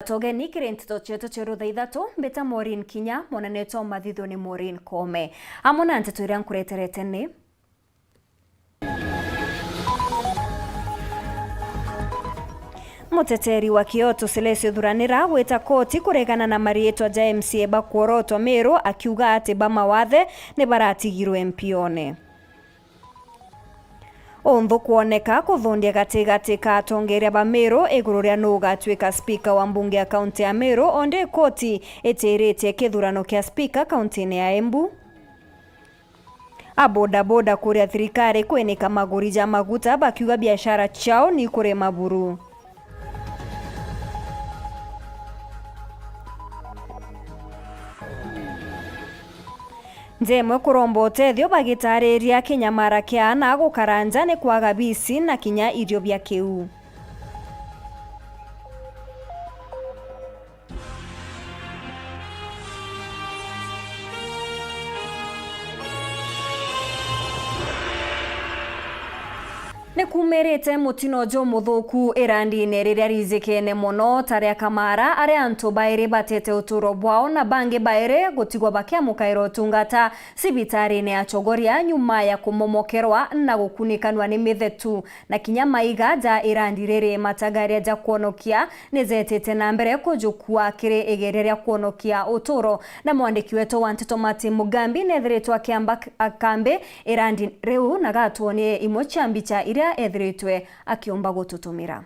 Togeni kiri Nteto chetu cha Weru Thaa Ithatu mbeta Maureen Kinya mwana Nteto mathitho ni Maureen Kome amona Nteto iria nkureterete ni Muteteri wa Kyoto Celesio Thuranira weta koti kuregana na marietwa ja MCA bakuorotwa Meru akiuga ati bamawathe ni baratigirwe mpione Ontho kuoneka kuthundia gati ka atongeria ba Meru iguru ria nugatwika speaker wa mbunge ya kaunti ya Meru onde koti itiritie kithurano kia speaker kaunti ya Embu. Boda kuria thirikari kwenika maguri ja maguta bakiuga biashara chao ni kurema buru. Ndemwe kuromba utethio bagitariria kinyamara kia na gukaranja ni kwaga bisi na kinya irio bia kiu. Nikumerete mutino jo muthuku irandi-ini riria rizikene muno taria kamara aria antu bairi batete uturo bwao na bangi bairi gutigwa bakiamukaira utungata sibitari-ini ya Chogoria nyuma ya kumomokerwa na gukunikanwa ni mithetu na kinya maiga ja irandi riri matagaria ja kuonokia nizetete na mbere kujukua kiri igereria kuonokia uturo na mwandiki wetu wa Nteto Mati Mugambi nethiritwe akiamba akambe irandi riu na gatuonie imwe chambi cha iria ethiritwe akiomba gututumira.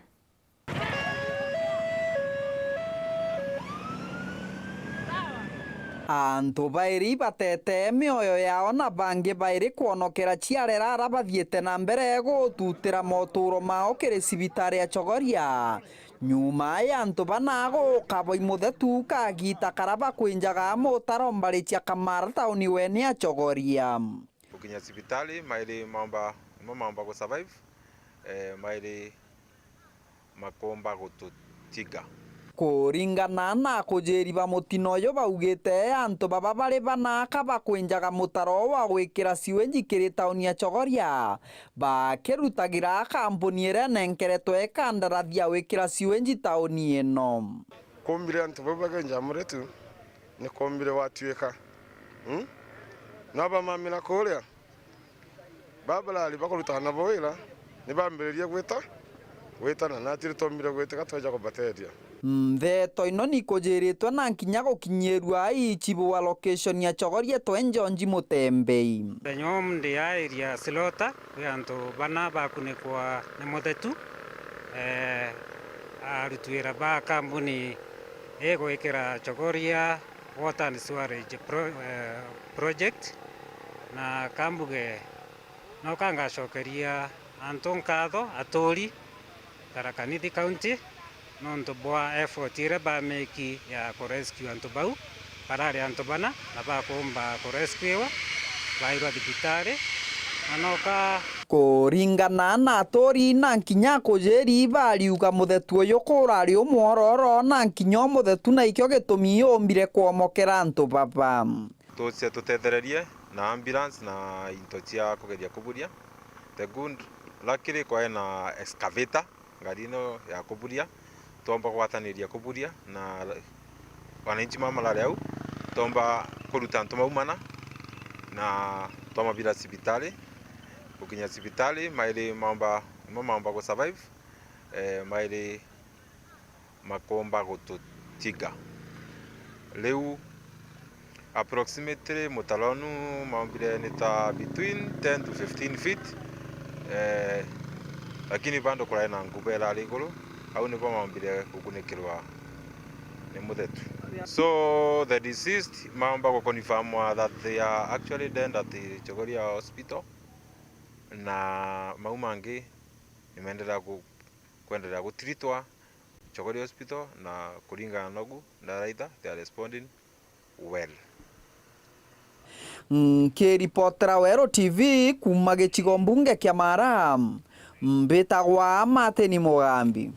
Antu bairi batete mioyo yao na bangi bairi kuonokera ciarera arabathiete na mbere gututira moturo mao kiri cibitari ya Chogoria nyuma ya antu banago kaboi muthetu kagita karaba kwinjaga mutaro mbaricia Kamara tauni wene ya Chogoria ukinya cibitari mairi mamba ku survive mairi makomba gututiga kuringana na kujeriba mutino yo baugite antu baba bari banaka bakwinjaga mutaro wa gwikira siwenji kiri tauni ya Chogoria bakirutagira kampuni ira nenkeretwe kandarathia wikira siwenji tauni eno kombire antu babagenja muretu ni kombire watweka naba mamina kuria babalali bakurutana boira ni bambereria gwita na natiri tombire gwita twaja kubateria Nteto ino ni kujiritwe na nkinya gukinyirwa ichibu wa location ya Chogoria twenjonji mutembei nyom ndi ya area silota yantu bana bakunekwa ni muthetu arutwira ba kambuni egwikira Chogoria water and sewerage project na kambuge no kangacokeria antu nkatho aturi Tharakanithi county nonto bwa effort ire ba meki ya rescue antu bau parari antu bana na bakomba rescue bairwa thibitari anoka kuringana na atori na nkinya kujeri bariuga muthetu uyu kurari umwororo na nkinya muthetu na ikyo gitumi ombire kuomokera antu baba tucia tutethererie na ambulance na into cia kugeria kuburia the good luckily kwa na excavator ngari no ya kuburia tomba gwataniria kuburia na wananchi mamalari au tomba kuruta ntoma umana na toma bila sibitali ukinya sibitali maili mamba ku survive maili makomba gututiga leu approximately mutalonu mambire nita between 10 to 15 feet lakini bando kula na ngubela ligolo au ni mambire kukunikirwa ni muthetu. So the deceased mamba ko confirm that they are actually dead at the Chogoria hospital na maumangi imeendelea kuendelea kutreatwa Chogoria hospital na kuringa nogu ndaraitha they are responding well. Kiripotera Weru TV kuma gicigo mbunge kia Mara mbitagwa Mati ni Mugambi.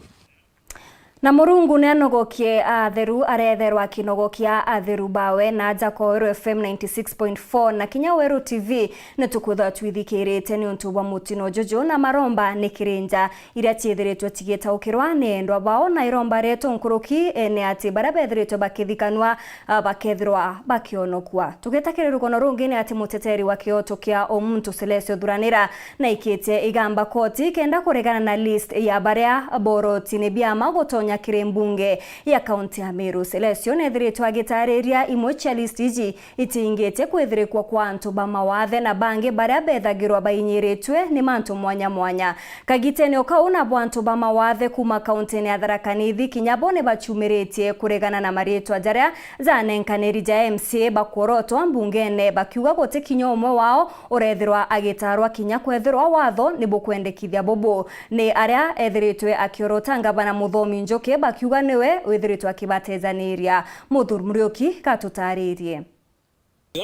Na Murungu neanogokie atheru aretherwa akinogokia atheru bawe na jako Weru FM 96.4 na kinya Weru TV netukutha twithikirite ni untu wa mutino jojo na maromba nikirinja iria ciithiritwe tigitaukirwa ni endwa bao na iromba reto nkuruki ene ati bara bethiritwe bakithikanwa bakethirwa bakionokwa tugitakiriru kono rungi ni ati muteteri wa kioto kia omuntu Celesio Thuranira na ikite igamba koti kenda kuregana na list ya baria boro tinebiama gotonya kirembunge ya kaunti ya Meru. Celesio nethiritwe agitariria imwe cia list iji itingite kwithirikwa kwa antu ba mawathe na bange baria bethagirwa bainyiritwe ni mantu mwanya mwanya. Kagitene okauna bwantu ba mawathe kuma kaunti ya Tharaka Nithi kinyabone bachumiritie kuregana na maritwa jaria zanenkaneri ja MCA bakorotwa mbungene bakiuga gote kinyomwe wao urethirwa agitarwa kinya kwethirwa watho ni bukwendekithia bobo ni aria ethiritwe akiorota ngabana muthomi Njoke bakiuga niwe withiritwe akibatezaniria Muthuri Muriuki katutaririe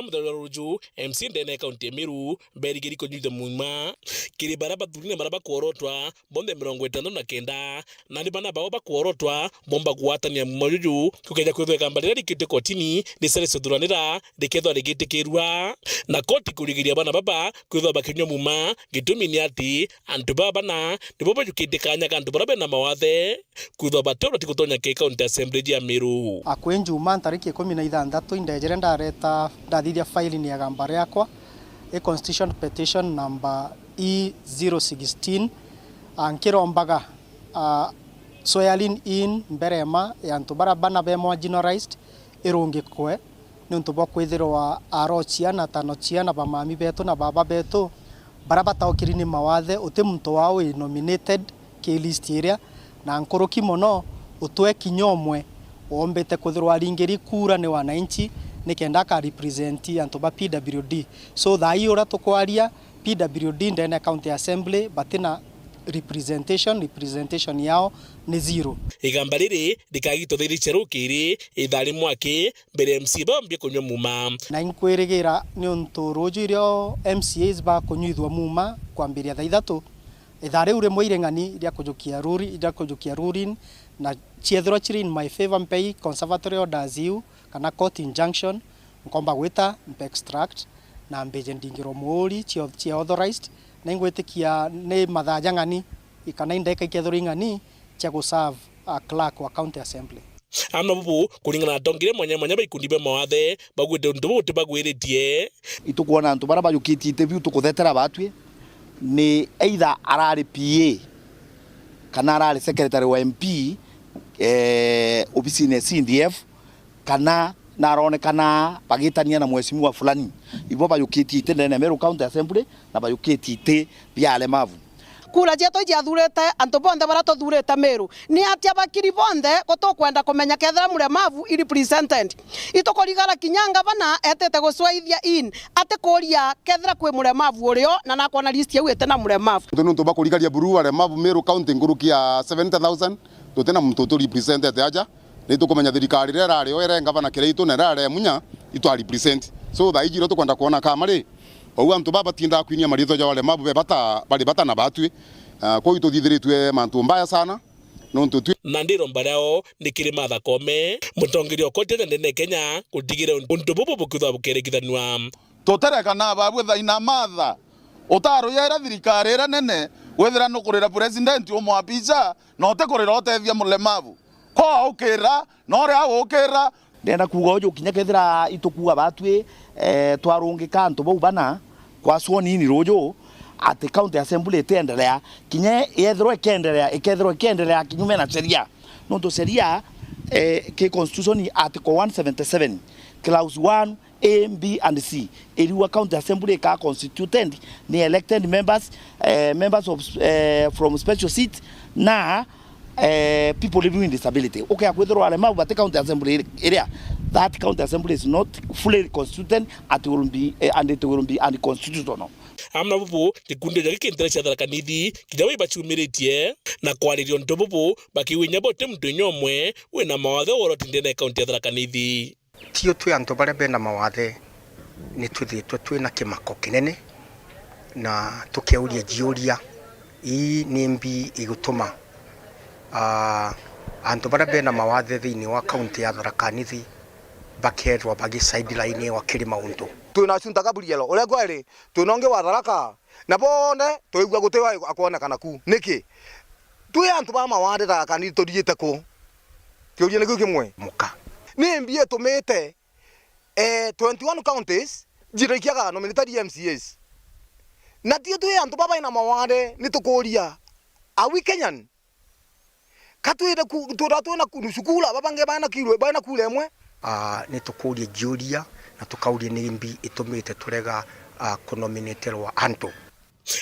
Mutharura ruju MC ndene kaunti ya Meru berigiri konyithe muma kiri baraba thurine baraba kuorotwa bonde 59 na ni bana bao bakuorotwa bomba guatania mujuju kukeja kwitheka mbalira dikite kotini ni Celesio Thuranira dikethwa digitikirwa na koti kurigiria bana baba kwithwa bakinyo muma gitumi ni ati antu baba na ndiboba jukidikanya kantu barabe na mawathe kwithwa batoro tikutonya ke kaunti assembly ya Meru akwenju man tariki 16 indejere ndareta thithia file ni agamba yakwa constitution petition number E016 ankirombaga soyalin in mberema yantu barabana be marginalized irungikwe nuntu bokwithirwa arochia na tanochia na bamami betu na baba betu barabata okirini mawathe uti muntu wao nominated ke list area na nkoroki mono utwe kinyomwe ombete kwithirwa ringiri kura ni wananchi nikenda ka represent antu ba PWD so thai ora tukwaria PWD ndene county assembly batina representation yao ni zero igamba riri dikagito thiri cherukiri ithari mwaki mbere MC bambye kunywa muma na inkwirigira ni untu ruju irio MCAs ba kunyithwa muma kwambiria Thaa Ithatu ithari ure moirengani iria kujukia ruling na chiethro chiri in my favor mpei conservatory orders you kana court injunction nkomba gwita mpe extract na mbeje ndingiro muri chia authorized na ingwetikia ni mathaja ngani ikana indeka ikethoro ngani chia go serve a clerk wa county assembly amna bubu kuringana dongire mwanya baikundi be mawathe bagwite ndubu utibagwiritie itukuona antu bara bayukiti interview tukuthetera batwe ni either arari PA kana arari secretary wa MP ofisi ne CDF kana naronekana bagitania na mheshimiwa fulani ibo bayukiti ndene Meru County Assembly na bayukiti bya alemavu kura jeto jathurete antu bonde barato thurete Meru ni atia bakiri bonde gotokwenda kumenya kethera muremavu iri presented itokorigara kinyanga bana etete guswaithia in ate kuria kethera kwi muremavu urio na nakona list yau etena muremavu ntu bakurigaria buru alemavu Meru County ngurukia 70,000 tutena mtu represented aja nito kumenya thirikari rerari oerenga bana kireitu na rare munya itwa represent so tha ijiro tukwenda kuona kama ri ou antu baba tinda kwinia maritho ja wale mabu bali bata na batwi ko itu thithiritwe mantu mbaya sana nontu tu na ndiro mbarao nikiri matha kome mutongirio kote ndene Kenya kutigire untu bobo bukutha bukerekithanwa totereka na babu thaina matha otaro yera thirikari era nene wethera no kurira president omo apicha no te kurira otethia mulemavu ko ukira no ria ukira ndenda kuga ujo kinya kethira itukuga batwe twarungika antu bau bana kwa swoni ni rojo ati county assembly tendelea kinya yethro ikendelea kinyume na sheria nonto sheria ke constitution article 177 clause 1 A, B and C iriwa county assembly ka constituted ni elected members of from special seat na people living with disability. Okay, akwithirwa alemavu but county assembly area that county assembly is not fully constituted and it will be unconstitutional. amna bubu kikundi ja kintera cha Tharaka Nithi kijawe bachumiritie na kwaririo ntobubu bakiwinya bote mtu nyomwe wina mawathe worotinde na county ya Tharaka Nithi tio twi antu bare bena mawathe ni tuthitwe twina kimako kinene na tukeuria jiuria ii ni mbi igutuma antu bara bena mawathe thiini wa kaunti ya Tharaka Nithi bakerwa bagi sideline wa kiri mauntu twina cunta Gabriel ule gweri twinonge wa Tharaka na bone twigua gutewa akonekana ku niki twi antu ba mawathe Tharaka Nithi tuthiite ku kiuria niku kimwe muka ni mbie tumite 21 counties jirikiaga nominatari MCAs na tio twi antu baba ina mawathe ni tukuria awi Kenyan katwire ku turatuna kunusukula babange bana kilwe bana kulemwe ni tukuria juria na tukauria ni mbi itumite turega kunominatorwa antu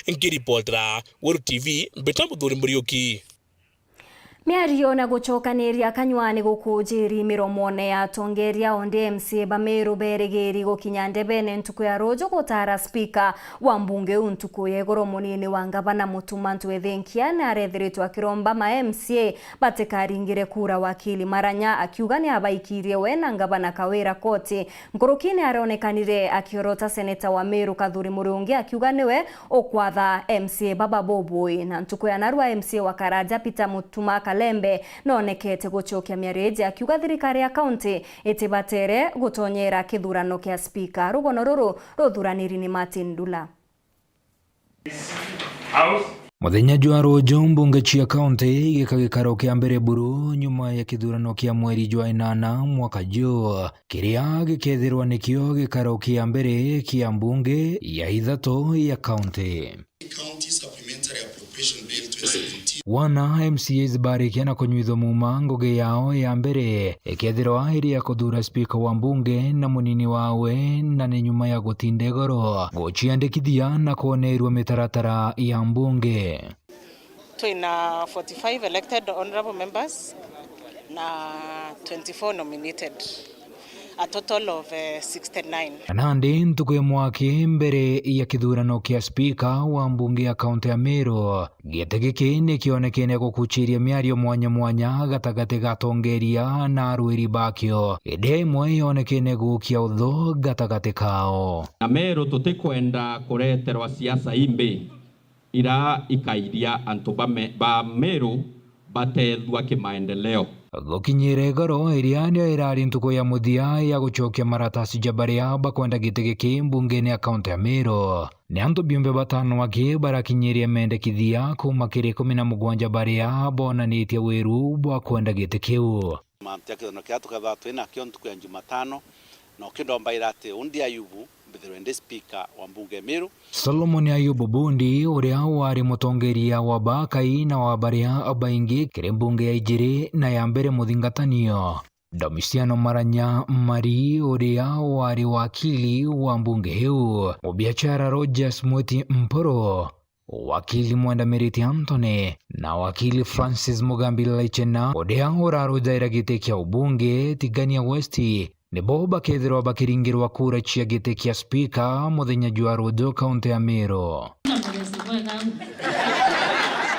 Nkiripotera Weru TV Betamudhuri Muriuki. Miario na gucokaniria kanywani gukujiri miromone ya tongeria onde MCA Bameru beregeri gukinya ndebene ntuku ya rojo gutara speaker wa mbunge untuku yegoro munini wa ngavana Mutumantu Ethenkia na arethiritwa kiromba ma MCA batekaringire kura wakili Maranya akiuga ni abaikirie we na ngavana Kawira koti nkurukini aronekanire akiorota seneta wa Meru Kathuri Murungi akiuga niwe okwatha MCA Baba Boboi na ntuku ya narua MCA wa Karaja Peter Mutumaka Lembe nonekete gucokia miareje akiuga thirikari ya county itibatere gutonyera kithurano kia speaker rugono ruru ruthuraniri ni Martin Dula. Muthenya jwa rojo mbunge cia county gikagikaro kia mbere buru nyuma ya kithurano kia mweri jwa 8 mwaka jo kiria gikethirwa nikio gikaro kia mbere kia mbunge ya Ithatu ya county. Wana MCAs barikiana kunyuithwa muma ngugi yao ya mbere ikethirwa iri ya kuthura speaker wa mbunge na munini wawe na ni nyuma ya gutinde goro guciandikithia na kuonerwa mitaratara ya mbunge. Twina 45 elected honorable members na 24 nominated, a total of 69. Nandi ntuku mwaki mbere ya kithurano kia speaker wa mbunge ya kaunti ya Meru gite giki ni kionekene gukuchiria miario mwanya mwanya gatagati gatongeria na arwiri bakio ide imwe yonekene gukia utho gatagati kao. Na Meru tutikwenda kureterwa siasa imbi ira ikairia antu ba Meru batethwa kimaendeleo. Gukinyire goro iria nio irari ntuku ya muthia ya gucokia maratasi jabaria bakwenda gite giki mbunge ni akaunti ya Meru ni antu biumbe batano waki barakinyirie mendekithia kuma kiri 17 baria bonanitie wiru bwa kwenda gite kiu mamtia kithano kia tukatha twina kio ntuku ya Jumatano no kindomba irate undi Ayubu mbithirwende speaker wa mbunge Meru. Solomon Ayubu Bundi uria wari mutongeria wa bakai na wa baria abaingi kiri mbunge ya ijiri na ya mbere muthingatanio. Domiciano Maranya Mari uria wari wakili wa mbunge hiu. Mubiachara Rogers Mweti Mporo, wakili Mwandamiriti Anthony na wakili Francis Mugambila Laichena uria urarujaira gite kia ubunge Tigania Westi nibo bakethirwa bakiringirwa kura cia gite kia speaker muthenya jwa rojo kaunti ya Meru.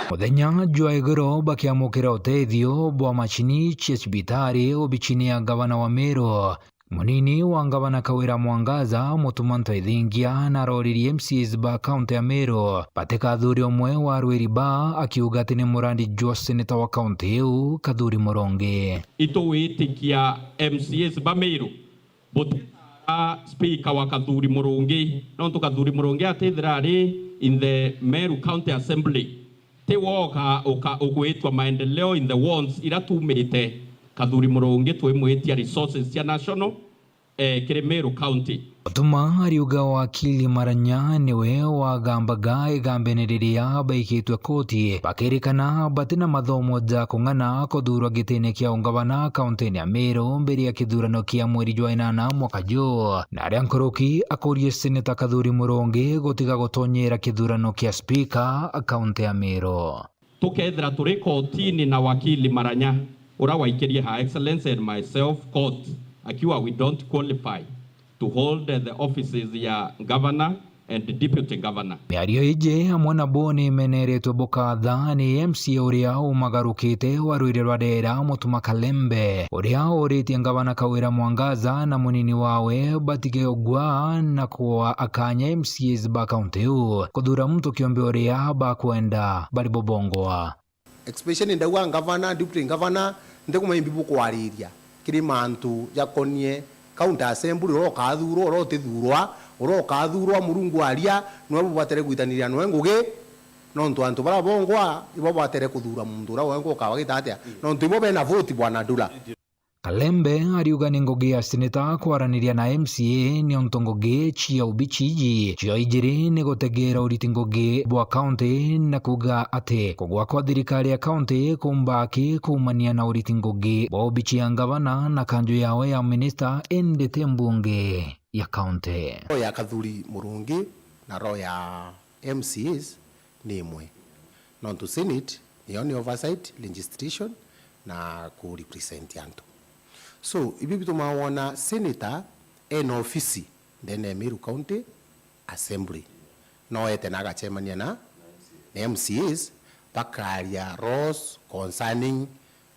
Muthenya jwa igoro bakiamukira utethio bwa machini cia cibitari ubichini ya gavana wa Meru munini wa gavana Kawira Mwangaza Mutumantu Ethenkia na roriri MCAs ba kaunti ya Meru batekathuri omwe wa rwiri ba akiuga ati ni murandi jwa seneta wa kaunti hiu Kathuri Murongi. Itowitikia MCAs ba Meru butara speaker wa Kathuri Murongi nontu Kathuri Murongi atithirari in the Meru County Assembly te woka ukwitwa maendeleo in the wards ira tumite Kathuri Murongi twimwitia resources cia national kiri Meru County. Tuma ariuga wakili Maranya niwe wagambaga igambene riria baikitwe koti bakirikana batina mathomo ja kung'ana kuthurwa gitine kia ungavana kaunti ya Meru mbere ya kithurano kia mweri jwa 8 mwaka jo na aria nkoroki akurie seneta Kathuri Murongi gutiga gutonyera kithurano kia speaker kaunti ya Meru. Tukethira turi kotini na wakili Maranya ura waikirie Her Excellency and myself court akiwa we don't qualify to hold the offices ya governor and deputy governor. Miario ije hamwe na boni meneretwe bukatha ni MCA uria umagarukite warwire rwadera Mutumaka Lembe uria uritie gavana Kawira Mwangaza na munini wawe batige ogwa na kwa akanya MCAs ba kaunti hiu kuthura mtu kiombe uria bakwenda bari bobongwa. especially ndauga governor, deputy governor, ndekumaimbi bukwariria kiri mantu jakonie county assembly ro kathuro ro tithurwa ro kathurwa murungu aria no batere gwitaniria no ngugi no ntu bara bongwa ibo batere kuthura mundu ra wengo kawagita atia no ntu ibo bena vote bwana Ndula. Kalembe ariuga ni ngugi ya seneta kwaraniria na MCA ni onto ngugi chia ubichiji chia ijiri ni gutegera uriti ngugi bwa county na kuga ate kugwa kwa thirikari ya county kumbaki kumania na uriti ngugi bwa ubichi ya gavana na kanjo yawe ya minister endete mbunge ya county. Roho ya Kathuri Murungi na roho ya MCAs ni imwe. No to Senate ni only oversight legislation na ku represent yantu. So ibi bitu mawana senator en office ndene Meru County Assembly no ete naga chemania na MCAs pakaria laws concerning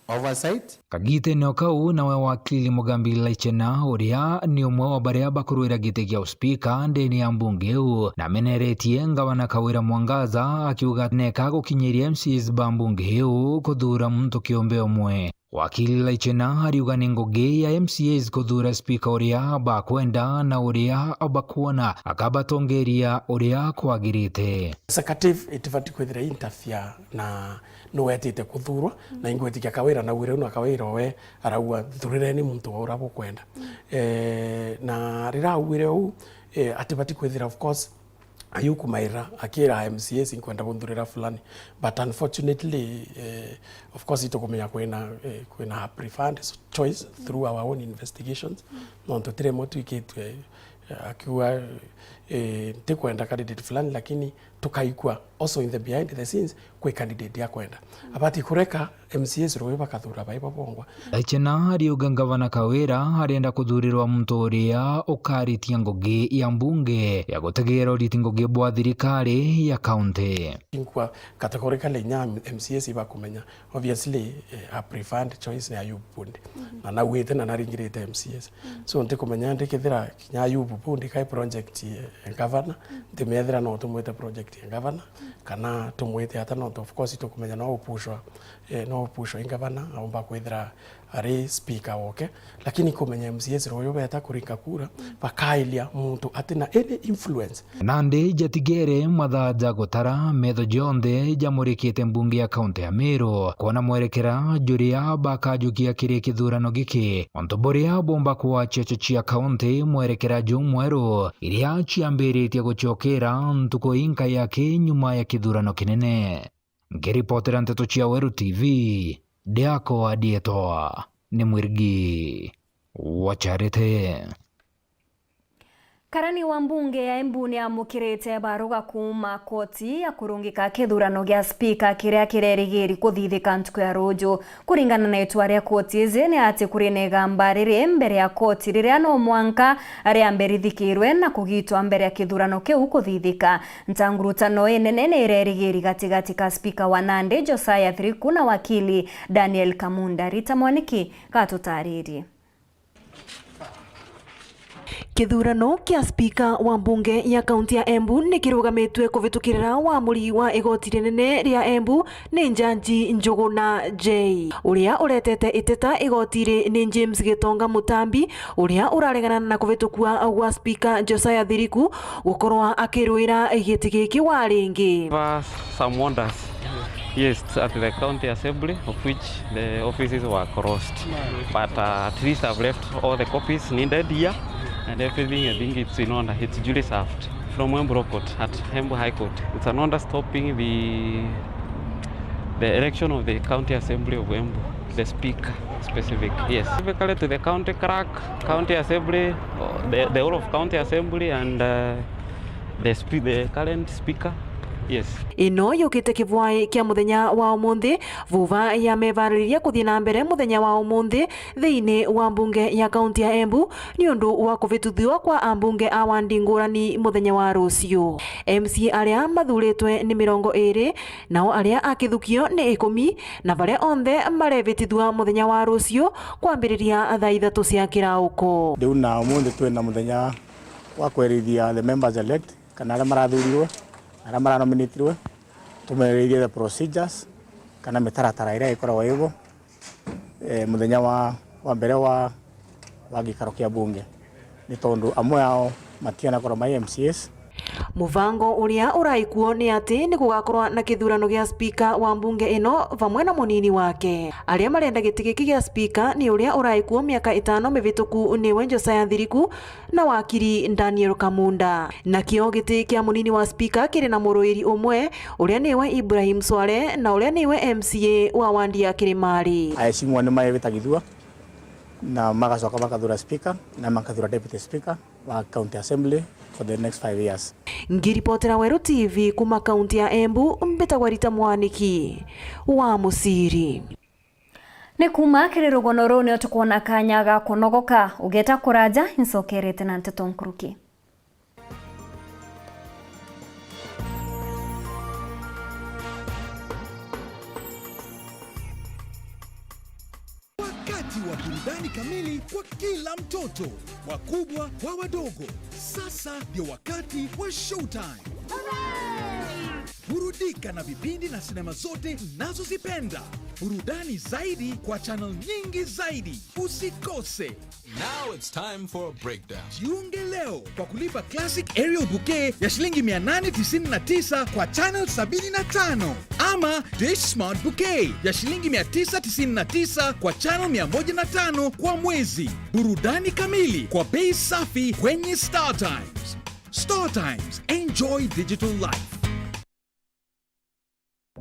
oversight. Kagite ni okau nawe wakili Mugambi Laichena uria ni umwe wa baria bakuruira gite kia uspika ndeni ya mbunge u na meneretie ngavana Kawira Mwangaza akiuga neka gukinyiria MCAs ba mbunge u kuthura muntu kiumbe umwe. Wakili Laichena ariuga ni ngugi ya MCAs kuthura speaker uria bakwenda na uria bakuona akabatongeria uria kwagirite. Executive itifati kwithira interfere na no wetite kuthurwa na ingwetikia Kawira na wire no Kawira we arauga thurireni muntu ura bukwenda na rira wire u atifati kwithira of course ayuku maira akira MCAs inkwenda bunthurira fulani but unfortunately of course itokomenya kwena preferred choice through our own investigations no ntotire motu ikitwe akiwa tikwenda candidate fulani lakini tukaikwa also in the behind the scenes kwe candidate ya kwenda abati kureka MCAs rowe bakathura baiba bongwa. Laichena ariuga gavana Kawira arienda kuthurirwa muntu uria ukaritia ngugi ya mbunge ya gutegera uriti ngugi bwa thirikari ya county. Inkwa categorically nya MCAs iba kumenya obviously a preferred choice ya yubundi na wete na naringirite MCAs so ntikumenya ndikithira kinya yubundi kai project governor ndimethira no tumwete project governor kana tumwete hata no of course tukumenya no upushwa ingavana aomba kwithira ari speaker woke lakini kumenya MCAs royo beta kuringa kura bakailia muntu atina any influence. Nandi jatigere mathaja gutara metho jonthe jamurikite mbunge ya county ya Meru kuona mwerekera juria bakajukia kiri kithurano giki onto boria bomba kwa checho chia county mwerekera jumweru iria chiambiritie guchokera ntuko inka yake nyuma ya kithurano kinene. Ngiripotera Nteto chia Weru TV Deako adietoa ni mwirigi wacharite. Karani wa mbunge ya Embu ni amukirite baruga kuma koti ya kurungika kithurano gia speaker kiria kirerigiri kuthithika ntuku ya ruju kuringana na itua ria koti izi ni ati kurinega mbariri mbere ya koti riria no mwanka aria mberithikirwe na kugitwa mbere ya kithurano kiu kuthithika. Ntangurutano enene ni irerigiri gatigati ka speaker wa Nandi Thaa Ithatu na wakili Daniel Kamunda. Rita Mwaniki gatutariri. Kithurano kia speaker wa mbunge ya kaunti ya Embu ni kirugamitwe kuvitukirira wamuri wa igoti rinene ria Embu ni Njanji Njuguna J. Uria uretete iteta igoti ri ni James Gitonga Mutambi uria uraregana na kuvitukua wa speaker Thaa Ithatu gukorwa akirwira igiti giki wa ringi. Some wonders. Yes, at the county assembly, of which the offices were crossed. But at least I've left all the copies needed here, and everything, I think it's in order. It's duly served from Embu Court at Embu High Court. It's an order stopping the election of the county assembly of Embu, the speaker specific. Yes, specifically to the county clerk, county assembly, the whole of county assembly, and the current speaker. Yes. Ino yukite kivwai kia muthenya wa umuthi vuva ya mevariria kuthii na mbere muthenya wa umuthi thiini wa mbunge ya kaunti ya Embu ni undu wa kuvituthio kwa ambunge a wandi ngurani muthenya wa rucio. MC aria mathuritwe ni 20 nao aria akithukio ni 10 na varia onthe marevitithua muthenya wa rucio kwambiriria Thaa Ithatu cia kirauko. Riu na umuthi twina muthenya wa kwerithia the members elect kana aria marathurirwe aria maranominatirwe tumereirie the procedures kana mitaratara ira ikoragwo igo muthenya wa mbere wa gikaro kia bunge ni tondu amwe ao matiana korwo mai MCAs. Muvango uria uraikuo ni ati ni gugakorwa na kithurano gia speaker wa mbunge ino vamwe na munini wake. Aria marenda giti giki gia speaker ni uria uraikuo miaka 5 mivituku ni Wenjo Sayanthiriku na wakiri Daniel Kamunda. Na kio giti kia munini wa speaker kiri na muruiri umwe uria niwe Ibrahim Swale na uria niwe MCA wa wandi ya Kirimari. Aishimwa ni maevitagithua na magacoka makathura speaker na makathura deputy speaker wa county assembly for the next 5 years. Ngiripotera Weru TV kuma kaunti ya Embu, mbetagwa Rita Mwaniki wa Musiri. Ni kuma kirirugono runi otukuona kanya ga kunogoka ugeta kuraja insokerete na Nteto Nkuruki. Wakati wa burudani kamili kwa kila mtoto, wakubwa kwa wadogo. Sasa ndio wakati wa showtime. Burudika na vipindi na sinema zote unazozipenda. Burudani zaidi kwa channel nyingi zaidi. Usikose. Now it's time for a breakdown. Jiunge leo kwa kulipa Classic Aerial Bouquet ya shilingi 899 kwa channel 75 ama Dish Smart Bouquet ya shilingi 999 kwa channel 105 kwa mwezi. Burudani kamili kwa bei safi kwenye Star Times. Star Times, enjoy digital life.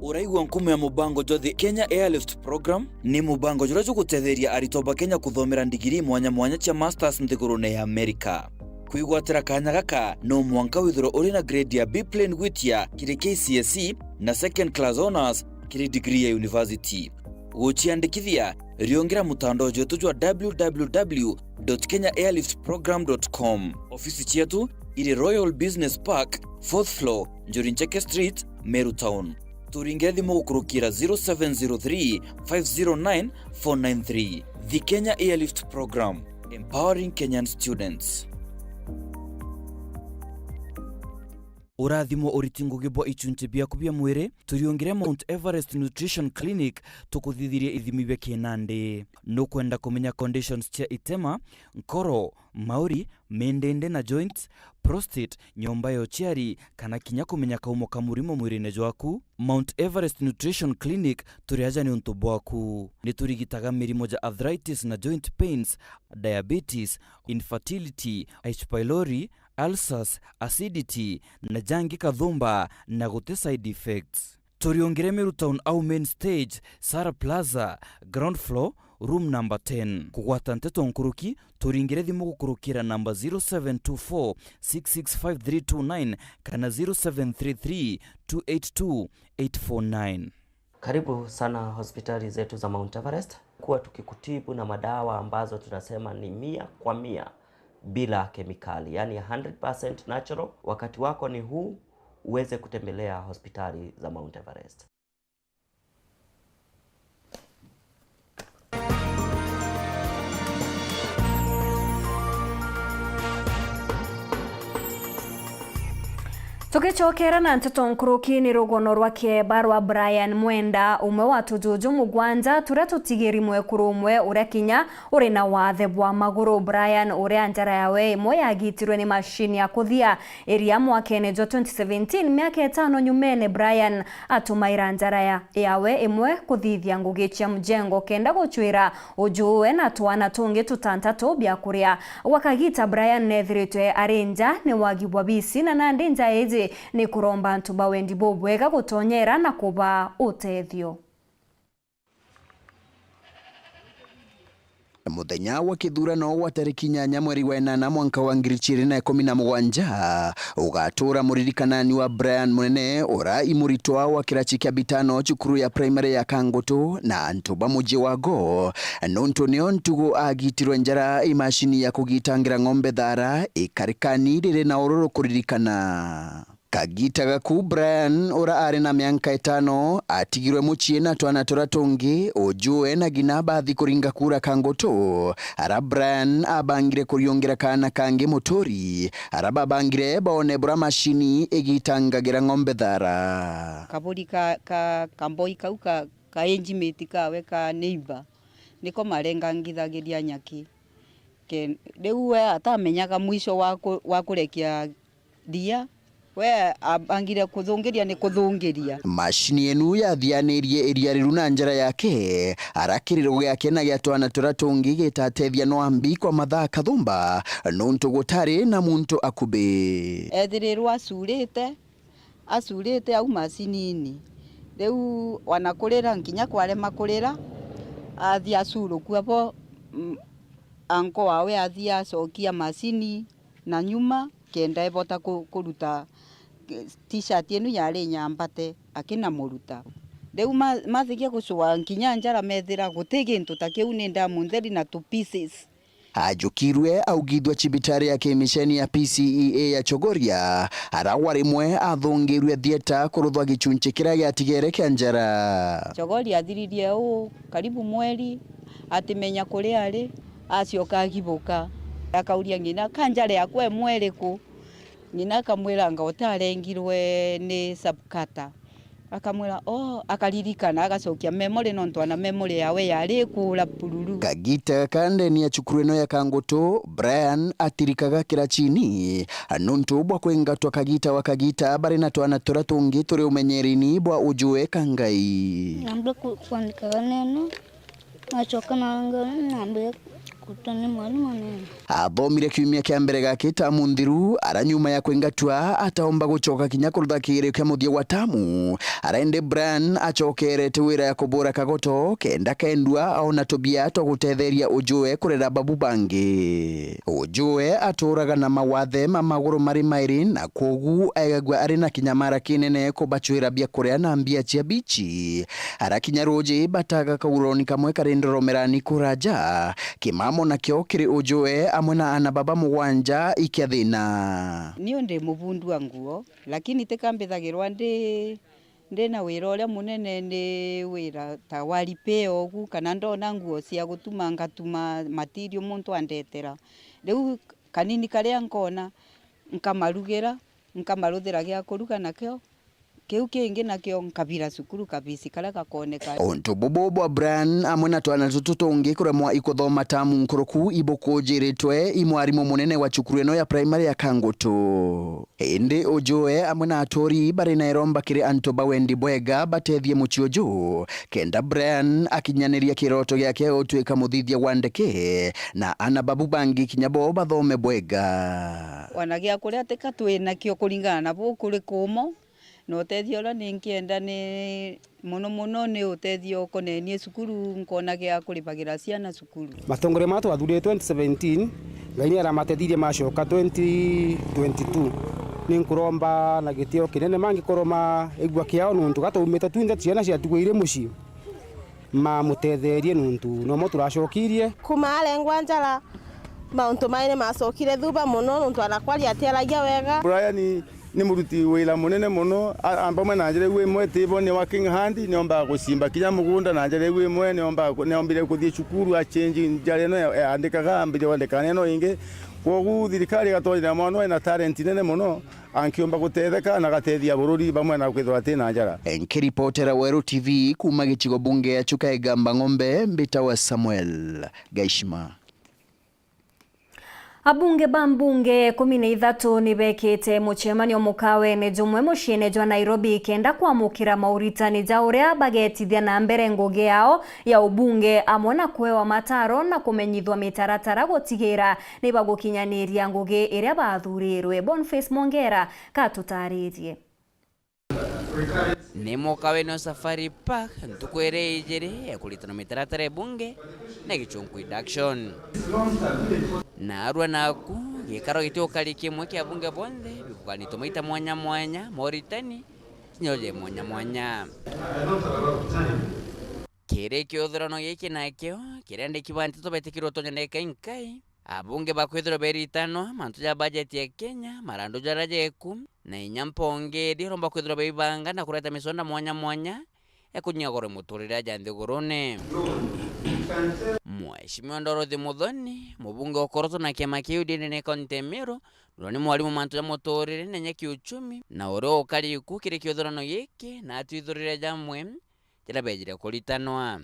Uraigwa nkumu ya mubango jothi Kenya Airlift Program ni mubango jura gutetheria aritoba Kenya kuthomera ndigiri mwanya cia masters nthigurune ya America. Kuigwatira kanya gaka no mwanka withiro uri na grade ya B plane gwitia kiri KCSE na second class honors kiri degree ya university. Guchiandikithia riongera mutandao jetu jwa www.kenyaairliftprogram.com. Ofisi chetu iri Royal Business Park 4th floor Njorincheke Street, Meru Town. Turinge thimu gukurukira 0703 509 493. The Kenya Airlift Program, empowering Kenyan students. Urathimo uritingugibwa ichunche bia kubia mwire turiongere Mount Everest Nutrition Clinic tukuthithirie ithimi bia kinande no kwenda kumenya conditions cia itema nkoro mauri mendende na joints prostate nyomba yo chiari kana kinya kumenya kaumo kamurimo mwirine jwaku. Mount Everest Nutrition Clinic turiaja ni untu bwaku ni turigitaga mirimo ja arthritis na joint pains, diabetes, infertility, H pylori, ulcers, acidity na jangi kathumba na gute side effects. Turiongere Meru Town au main stage, Sara Plaza, ground floor, room number 10. Kugwata Nteto Nkuruki turingire thimu gukurukira number 0724 665329 kana 0733 282 849. Karibu sana hospitali zetu za Mount Everest, kuwa tukikutibu na madawa ambazo tunasema ni 100% bila kemikali, yani 100% natural. Wakati wako ni huu uweze kutembelea hospitali za Mount Everest. Tukichokera na Nteto Nkuruki ni rugono rwa kieba rwa Brian Mwenda umwe wa tujuju mugwanja turia tutigiri mwekuru umwe uria kinya uri na wathe bwa maguru. Brian uria njara yawe imwe yagitirwe ni mashini ya kuthia iria mwakene jo 2017 miaka 5 nyumene. Brian atumaira njara yawe imwe kuthithia ngugi cia mjengo kenda guchwira ujuwe na twana tungi tutantatu bya kuria. Wakagita Brian nethiritwe arenja ni wagibwa bisi na nandi nja eji ni kuromba ntuba wendi bobwega gutonyera na kuba utethio. Muthenya wa kithurano wa tariki 8 mweri wa 8 mwaka wa 2017 ugatura muririkanani wa Brian Munene ura imuritwa wa kirachi kia bitano cukuru ya primary ya Kangoto na ntuba muji wago nontonio ntugu agitirwe njara imashini ya kugitangira ng'ombe thara ikarikani rire na ororo kuririkana. Kagita gaku Brian ora are na mianka 5 atigirwe muchie na twana tungi ujue na ginaba athi kuringa kura Kangoto. Ara Brian abangire kuriongera kana kange motori araba bangire baone bura mashini egitangagira ng'ombe thara. Kaburi kamboi kauka ka enjimate kawe ka neighbor niko marengangithagiria nyaki ke riu we atamenyaga mwisho wa kurekia ria we abangire kuthungiria ni kuthungiria. Mashini enu yathianirie iria riru na njara yake arakiriro giake na giatwana tura tungi gitatethia no ambi kwa mathaa kathumba nuntu gutari na muntu akubi ethirirwo acurite au macinini riu wanakurira nginya kware makurira athia acuru kuapo anko wawe athia acokia macini na nyuma kenda ebota kuruta t-shirt enu yari nyambate akina muruta riu mathikia gucua nginya njara methira guti gintu ta kiu ni ndamu theri na 2 pieces. Ajukirwe augithwa cibitari ya kimisheni ya PCEA ya Chogoria arawa rimwe athungirwe thieta kuruthwa gichunchi kiria giatigere kia njara. Chogoria athiririe u karibu mweri atimenya kuria ari acioka agibuka akauria ngina kanjara yakwe mweri ku ngina akamwira anga utarengirwe ni subkata akamwira akaririkana agacokia memory no ntwana memory yawe yari kula pururu. Kagita kandeni ya chukureno ya Kangoto Brian atirikaga kira chini anuntu bwa kwengatwa kagita wa kagita bari na twana tura tungi turi umenyerini bwa ujue kangai nambe kuandika neno achoka nambe kutani mwalimu neno athomire kiumia kia mbere gake tamu nthiru ara nyuma ya kwengatwa ataomba gucoka kinya kurutha kiire kia muthia wa tamu araende Brian acokerete wira ya kubura Kagoto kenda kendua ona tobia to gutetheria ujue kurera babu bangi ujue aturaga na mawathe maguru mari mairi na kogu aigagwa ari na kinyamara kinene kubachwira bia kuria na mbia cia bichi ara kinya roji bataga kauroni kamwe karindoromerani kuraja kimamo nakio kiri ujue amwena ana baba mugwanja ikiathina niyo ndi mubundu nguo lakini tekambithagirwa ndi na wira uria munene ni wira ta waripe ogu kana ndona nguo cia gutuma ngatuma material muntu andetera riu kanini karia nkona nkamarugira nkamaruthira gia kuruga nakio kiu kingi nakio nkabira cukuru kabisi kala gakoneka onto bobo Brian amwena twana tutungi kuremwa ikuthoma tamu nkuruku ibukujiritwe imwarimu munene wa cukuru eno ya primary ya Kangoto indi ujue amwena atori bari na iromba kiri Antoba Wendi Bwega batethie muchiojo kenda Brian akinyaniria kiroto giake utwika muthithia wa ndeke na ana babu bangi kinyabo bathome Bwega wanagia kuria teka twina kio kuringana na bukuri kumo no tethio la ninkienda ni muno ni utethio konenie cukuru nkona gia kulipagira ciana cukuru matongore matu athurire 2017 ngaini ara matethirie macoka 2022 ni nkuromba na gitio kinene mangikoroma igwa kiao nuntu gatumite twinde ciana cia tuguire muci ma mutetherie nuntu no mo turacokirie kuma alengwa njara mauntu maine macokire thuba muno nuntu anakwaria ateragia wega Brian ni muruti wira munene muno ambamwe na njere gwe mwe tibo ni working hand ni omba gucimba kinya mugunda na njere gwe mwe ni ombire kuthie cukuru a change njare no andikaga ambire wandikane no inge kogu thirikari gatwira mwana na talent nene muno ankiomba gutetheka na gatethia bururi bamwe na kwithwa tina njara enkiripotera Weru TV kuma gichigo bunge ya Chuka Igamba Ng'ombe mbita wa Samuel Gaishma. Abunge bambunge 13 nibekite muchemanio mukawene jumwe mushine jwa Nairobi kenda kwamukira mauritani ja uria bagetithia na mbere ngugi yao ya ubunge amona kwewa mataro na kumenyithwa mitaratara gutigira ni bagukinyaniria ngugi iria bathurirwe. Boniface Mongera katutaririe ni mukawene Safari Park ntukwere ijere ya kulitana mitaratara bunge na gichunku induction na arwa naku gikaro gitio kali kimwe kia bunge bonde bikugani tomaita mwanya Mauritani nyoje mwanya kire kiothrono giki nakio kirende kibanti tobetikiro tonyandeka inkai abunge bakwithiro beritano mantu ya budget ya Kenya marando jaraje 10 na inyamponge diromba kwithiro beibanga na kureta misonda mwanya ekunyagore muturira jande gorone Mheshimiwa Dorothy Muthoni mubunge okoroto na kiama kiu dine kontemero ni mwalimu mantu ya muturire nenye kiuchumi na oro okari ku kire kiothorano yiki na atwithurire jamwe kira bejire kuritanwa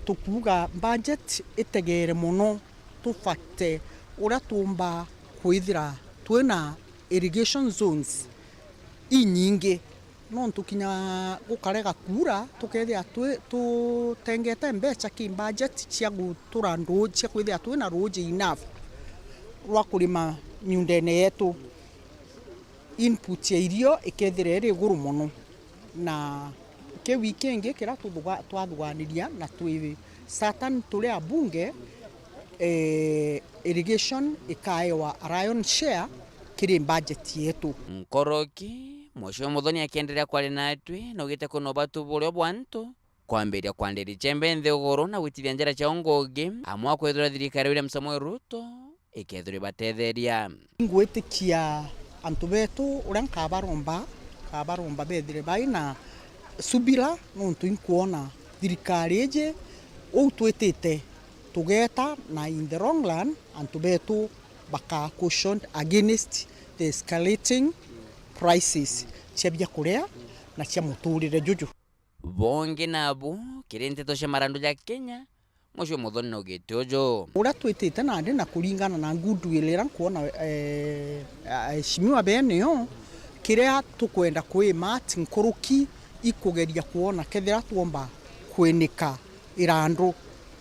tukuga budget itegere muno tufate ura tumba kwithira twina irrigation zones inyingi no tukinya gukarega kura tukethia tutengete mbeca ki budget cia gutura ndu cia kwithia twina roji enough rwa kurima miundene yetu input ya irio ikethira iri iguru muno na ke weekend kira twathuganiria na twi certain tuli abunge irrigation ikaewa lion share kiri budget yetu nkoroki mwisho muthoni akiendelea kwari natwe na ugite kuno batu bulio bwantu kwambiria kwandiri chembe nthiguru na gwitithia njira cia ngogi amwa kwithura thirikari William Samoei Ruto ikethuri batetheria ngwitikia antu betu uria kabaromba bethire baina subira nontu inkuona thirikari ije ou twitite tugeta na in the wrong land antu betu baka cautioned against the escalating prices cia bia kuria na cia muturire juju bonge nabu kiri Nteto cia marandu ya Kenya mwisho muthoni na ugite ujo uria twitite nandi na kuringana na goodwill ira kuona shimiwa bene yo kiria tukwenda kwima tinkuruki ikugeria kuona kethira tuomba kwenika irandu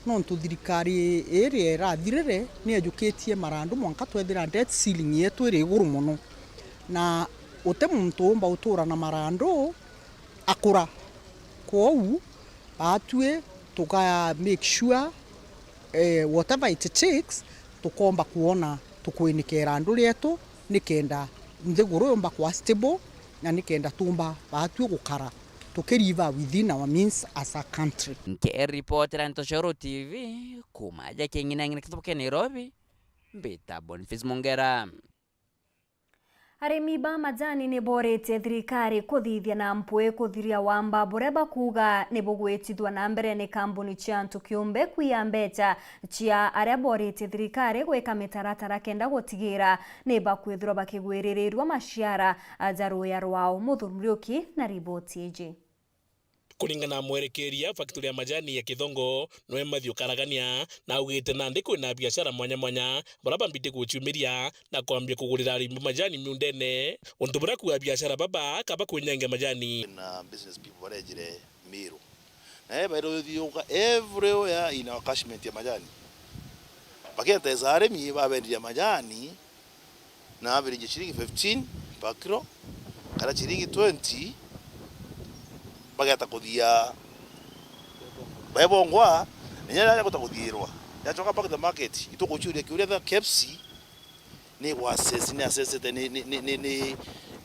no ntuthirikari iri irathirire ni educatie marandu mwanka twethira debt ceiling yetu iri iguru muno na ute muntu omba utura na marandu akura kwou batue tuka make sure whatever it takes tukomba kuona tukwinika irandu rietu nikenda nthiguru yomba kwa stable na nikenda tumba batue gukara tukiriva within our means as a country. Nke reporter Nteto TV kumaja kingina kitoke Nairobi mbita Boniface Mongera. Arimi ba majani ni borete thirikari kuthithia na mpwe kuthiria wamba bureba kuga ni bugwitithwa na mbere ni kambuni cia antu kiumbe kuia mbeca cia aria borete thirikari gweka mitaratara kenda gutigira ni bakwithirwa bakigwiririrwa maciara ajaru ya rwao Muthurumuriuki na riboti iji. Kulingana na mwerekeria factory ya majani ya Kithongo noe Mathew Karagania na ugite na ndiko na biashara mwanya mwanya baraba mbite guchumiria na kwambia kugurira arimi majani miundene untu bura ku biashara baba kaba kunyange majani na business people barejire Miru na bairo thioka everywhere in our catchment ya majani bakenta za arimi babendia majani na average shilingi 15 per kilo kala shilingi 20 bagata kuthia baibongwa ninyanya kutakuthirwa yachoka back the market itukuchuria kiuria the KFC ni assess ni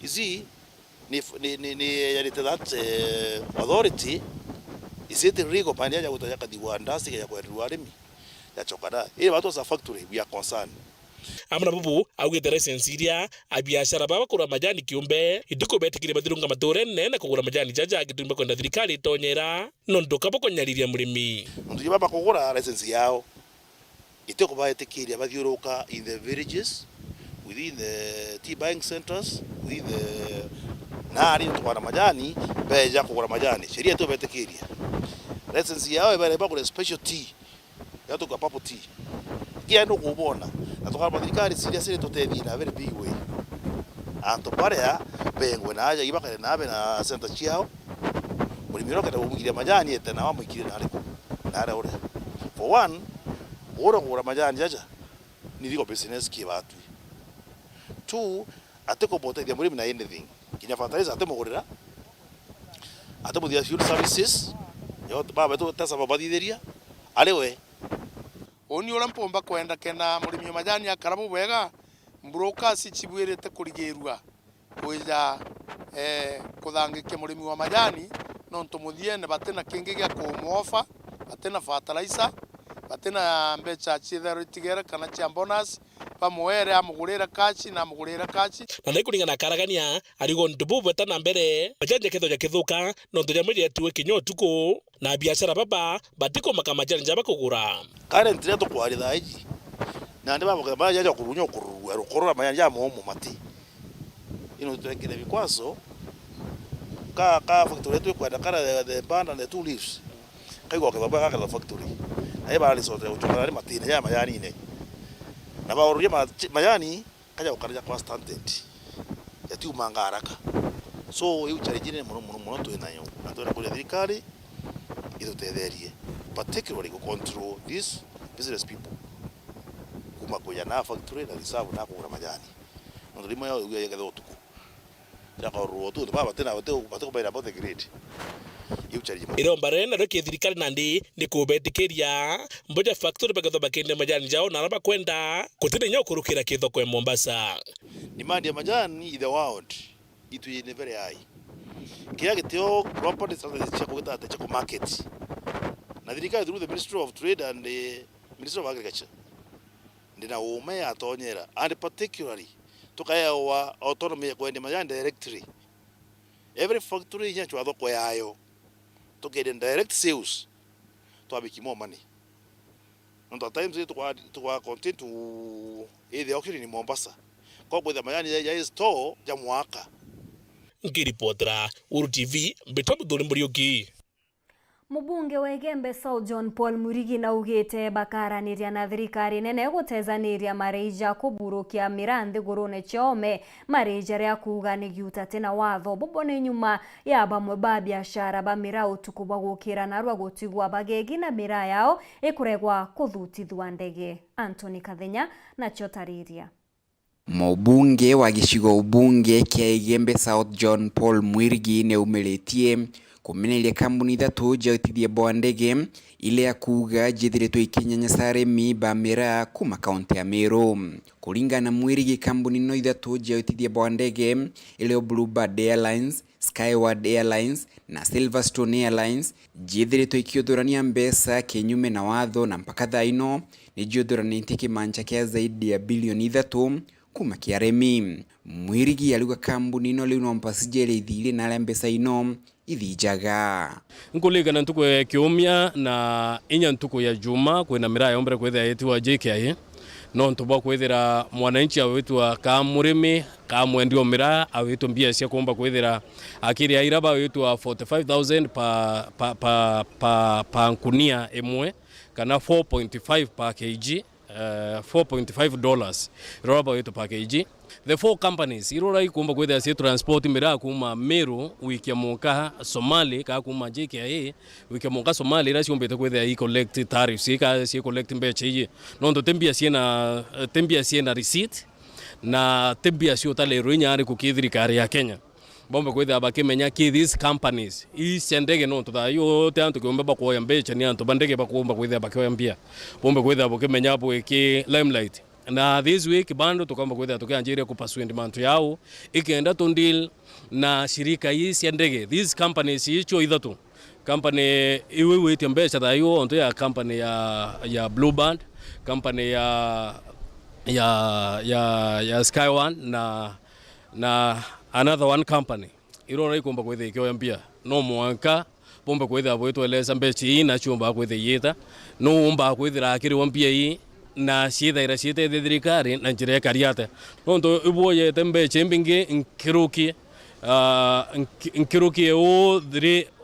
izi ni yarite that authority is it legal pande ya kutaka diwandasi ya kwa ruarimi yachoka da ile watu za factory we are concerned amna bubu augite license iria abiashara baba kura majani kiumbe iduko betikire bathirunga mature nene kugura majani jaja gitumba kwenda thirikari tonyera no ndoka konyariria murimi ndu baba kugura license yao iteko baetikiria bathiuruka in the villages within the tea buying centers within the nari tukwana majani beja kugura majani sheria tu betikiria license yao ibare bakura special tea yato kwa papo tea kia ndo kubona na tukaba thirikari seriously tutethi na very big way anto parea bengwe na aja ibaka na abe na center chiao mulimiro kada umugiria majani ete na wamukire na ariko na ara ore for one ora kugura majani jaja niliko business ki batu two ateko botedia mulimi na anything kinya fertilizer atemugurira atemudia fuel services yo baba tu tasa babaditheria alewe oni ora mpomba kwenda kena murimi majani akarabu wega brokers chibwirete kurigirwa kuja kuthangikia murimi wa majani no ntumuthiene batena kingi gya kumofa batena fertilizer batena mbecha chithero tigera kana cha bonus pamoere amugurira kachi na amugurira kachi na nikuringana Karagania arigo ndubu betana mbere majani ketho ya kithuka no ntunyamiri tuwe kinyotuko na biashara baba batiko makamajani njaba kugura current rate kwari thaiji na ndi baba kama yaja kurunyo kurura majani ya momo mati ino tuengere vikwaso ka factory tu kwenda kara the band and the two leaves kai go ka ka factory ai ba liso te uchukara ni matine ya mayani ne na ba oruria mayani kaja ukaraja kwa standard ya tu manga haraka so hiyo challenge ni muno tu inayo na tu na thirikari itutetherie particularly to control these business people kuma kuja na factory na reserve na kugura majani ndo limo yao ya getho utuku ya ka ruo tu baba tena bateko baira both grade irombare na roki thirikari nandi ni kubetikiria mboja factory bagatho bakende majani jao na raba kwenda kutine nyo kurukira kithoko Mombasa. Demand ya majani in the world itu ni very high. Kia gitio property strategy cha kugeta cha market. Na thirikari through the Ministry of Trade and the Ministry of Agriculture ndina ume atonyera and particularly tukaya wa autonomy ya kwenda majani directly. Every factory nya chwa thoko yayo to get in direct sales to abiki more money. And at times to continue to the auction in Mombasa. Kwa kwa majani ya store ya mwaka. Ngiripotra Weru TV Betobu Dolimburioki. Mubunge wa Igembe South John Paul Murigi na ugite bakaraniria na thirikari nene gutezaniria mareija kuburukia mirandi gurune chome mareija ria kuga ni giuta tena watho bobone nyuma ya bamwe ba biashara ba mira utuku bagukira na rwa gutigwa bagegi na mira yao ikuregwa kuthutithwa ndege. Anthony Kathenya na chotariria. Mubunge wa gicigo ubunge kia Igembe South John Paul Murigi ne umeletie kumenelia kambuni ithatu jautithie bwa ndege ile ya kuga jithiretwo ikinyanyasa arimi ba mira kuma kaunti ya Meru. Kuringana na Murigi, kambuni no ithatu jautithie bwa ndege ile Bluebird Airlines, Skyward Airlines na Silverstone Airlines jithiretwo ikiothorania mbesa kinyume na watho na mpaka thaino ni jithoranite kimancha kia zaidi ya bilioni 3 kuma kiaremi. Murigi aliuga kambuni no liu no mpasijere ithire na lembesa ino ithijaga nkuligana ntuko ya kiumia na inya ntuko ya juma kwena mira yombere kwethira yetiwa JKI no ntubwa kwethira mwananchi awetwa ka murimi ka mwendio mira awetwa mbia cia komba kwethira akiri ya iraba awetwa 45,000 pa nkunia emwe kana 4.5 pa kg, $4.5 roba wetu pa kg. The four companies irora ikumba kwethira cia transport mira kuma Meru wikia muka Somali ka kuma JKA wikia muka Somali ra cionbete kwethira i collect tariffs ka cia collect mbecha iyi no ndo tembia ciena receipt na tembia cio talero nyari ku kithirikari ya Kenya bomba kwethira bakimenya ki these companies i sendege no to yo te antu kumba bakoya mbecha ni antu bandege bakumba kwethira bakoya mbia bomba kwethira bakimenya bo iki limelight. Na this week bando tukamba kwethira tukianjiria kupaswend mantu yao ikenda to deal na shirika hii cia ndege these companies icho ithatu company iwe wete mbesha thayo onto ya company ya Bluebird, company ya Skyward na another one company irora ikumba kwethira ikioya mbia no mwanka bomba kwethira bwetwa lesa mbechi na chumba kwethira yeta no umba kwethira akiri wampia hii na shida ira shida thirikari na njira ya kariate nondo iboye tembe chembinge nkiruki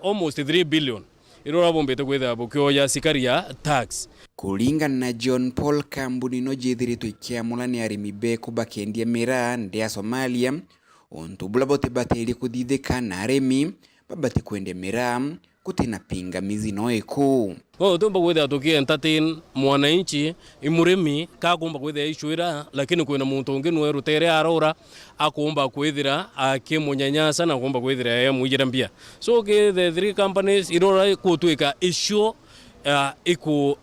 almost 3 billion irora bombete kwetha bukyo ya sikaria tax. Kulingana na John Paul, kambuni no jithiretwo ikiamula ni arimi be kubakendia mira ndi ya Somalia ontu bulabote bateri kuthithika na arimi babati kwende mira kutina pingamizi no eku. Tumba kwethira tuki entertain mwananchi imurimi ka kumba kwethira ishwira lakini kwena muntu ungi nwe rutere arora akumba kwethira akimunyanyasa na kumba kwethira ya muijira mbia. So the three companies irora kutwika issue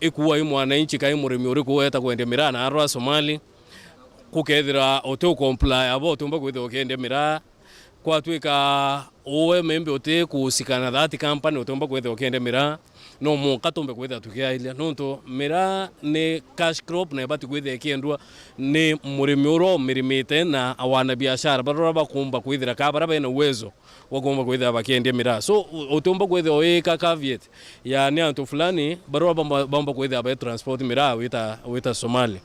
ikuwa mwananchi kai murimi uri kueta kwende mira na arwa Somali kukethira ote comply abo tumba kwethira okende mira kwa twika owe membe ote kusikana that company otomba kwethira okende mira no muka tombe kwethira tukiailia nonto mira ne cash crop na bati kwethira kiendwa ne murimi uro mirimite na awana biashara barora bakumba kwethira ka baraba ina uwezo wakumba kwethira bakiende mira so otomba kwethira oeka caveat ya ne antu fulani barora bamba kwethira ba transport mira wita Somali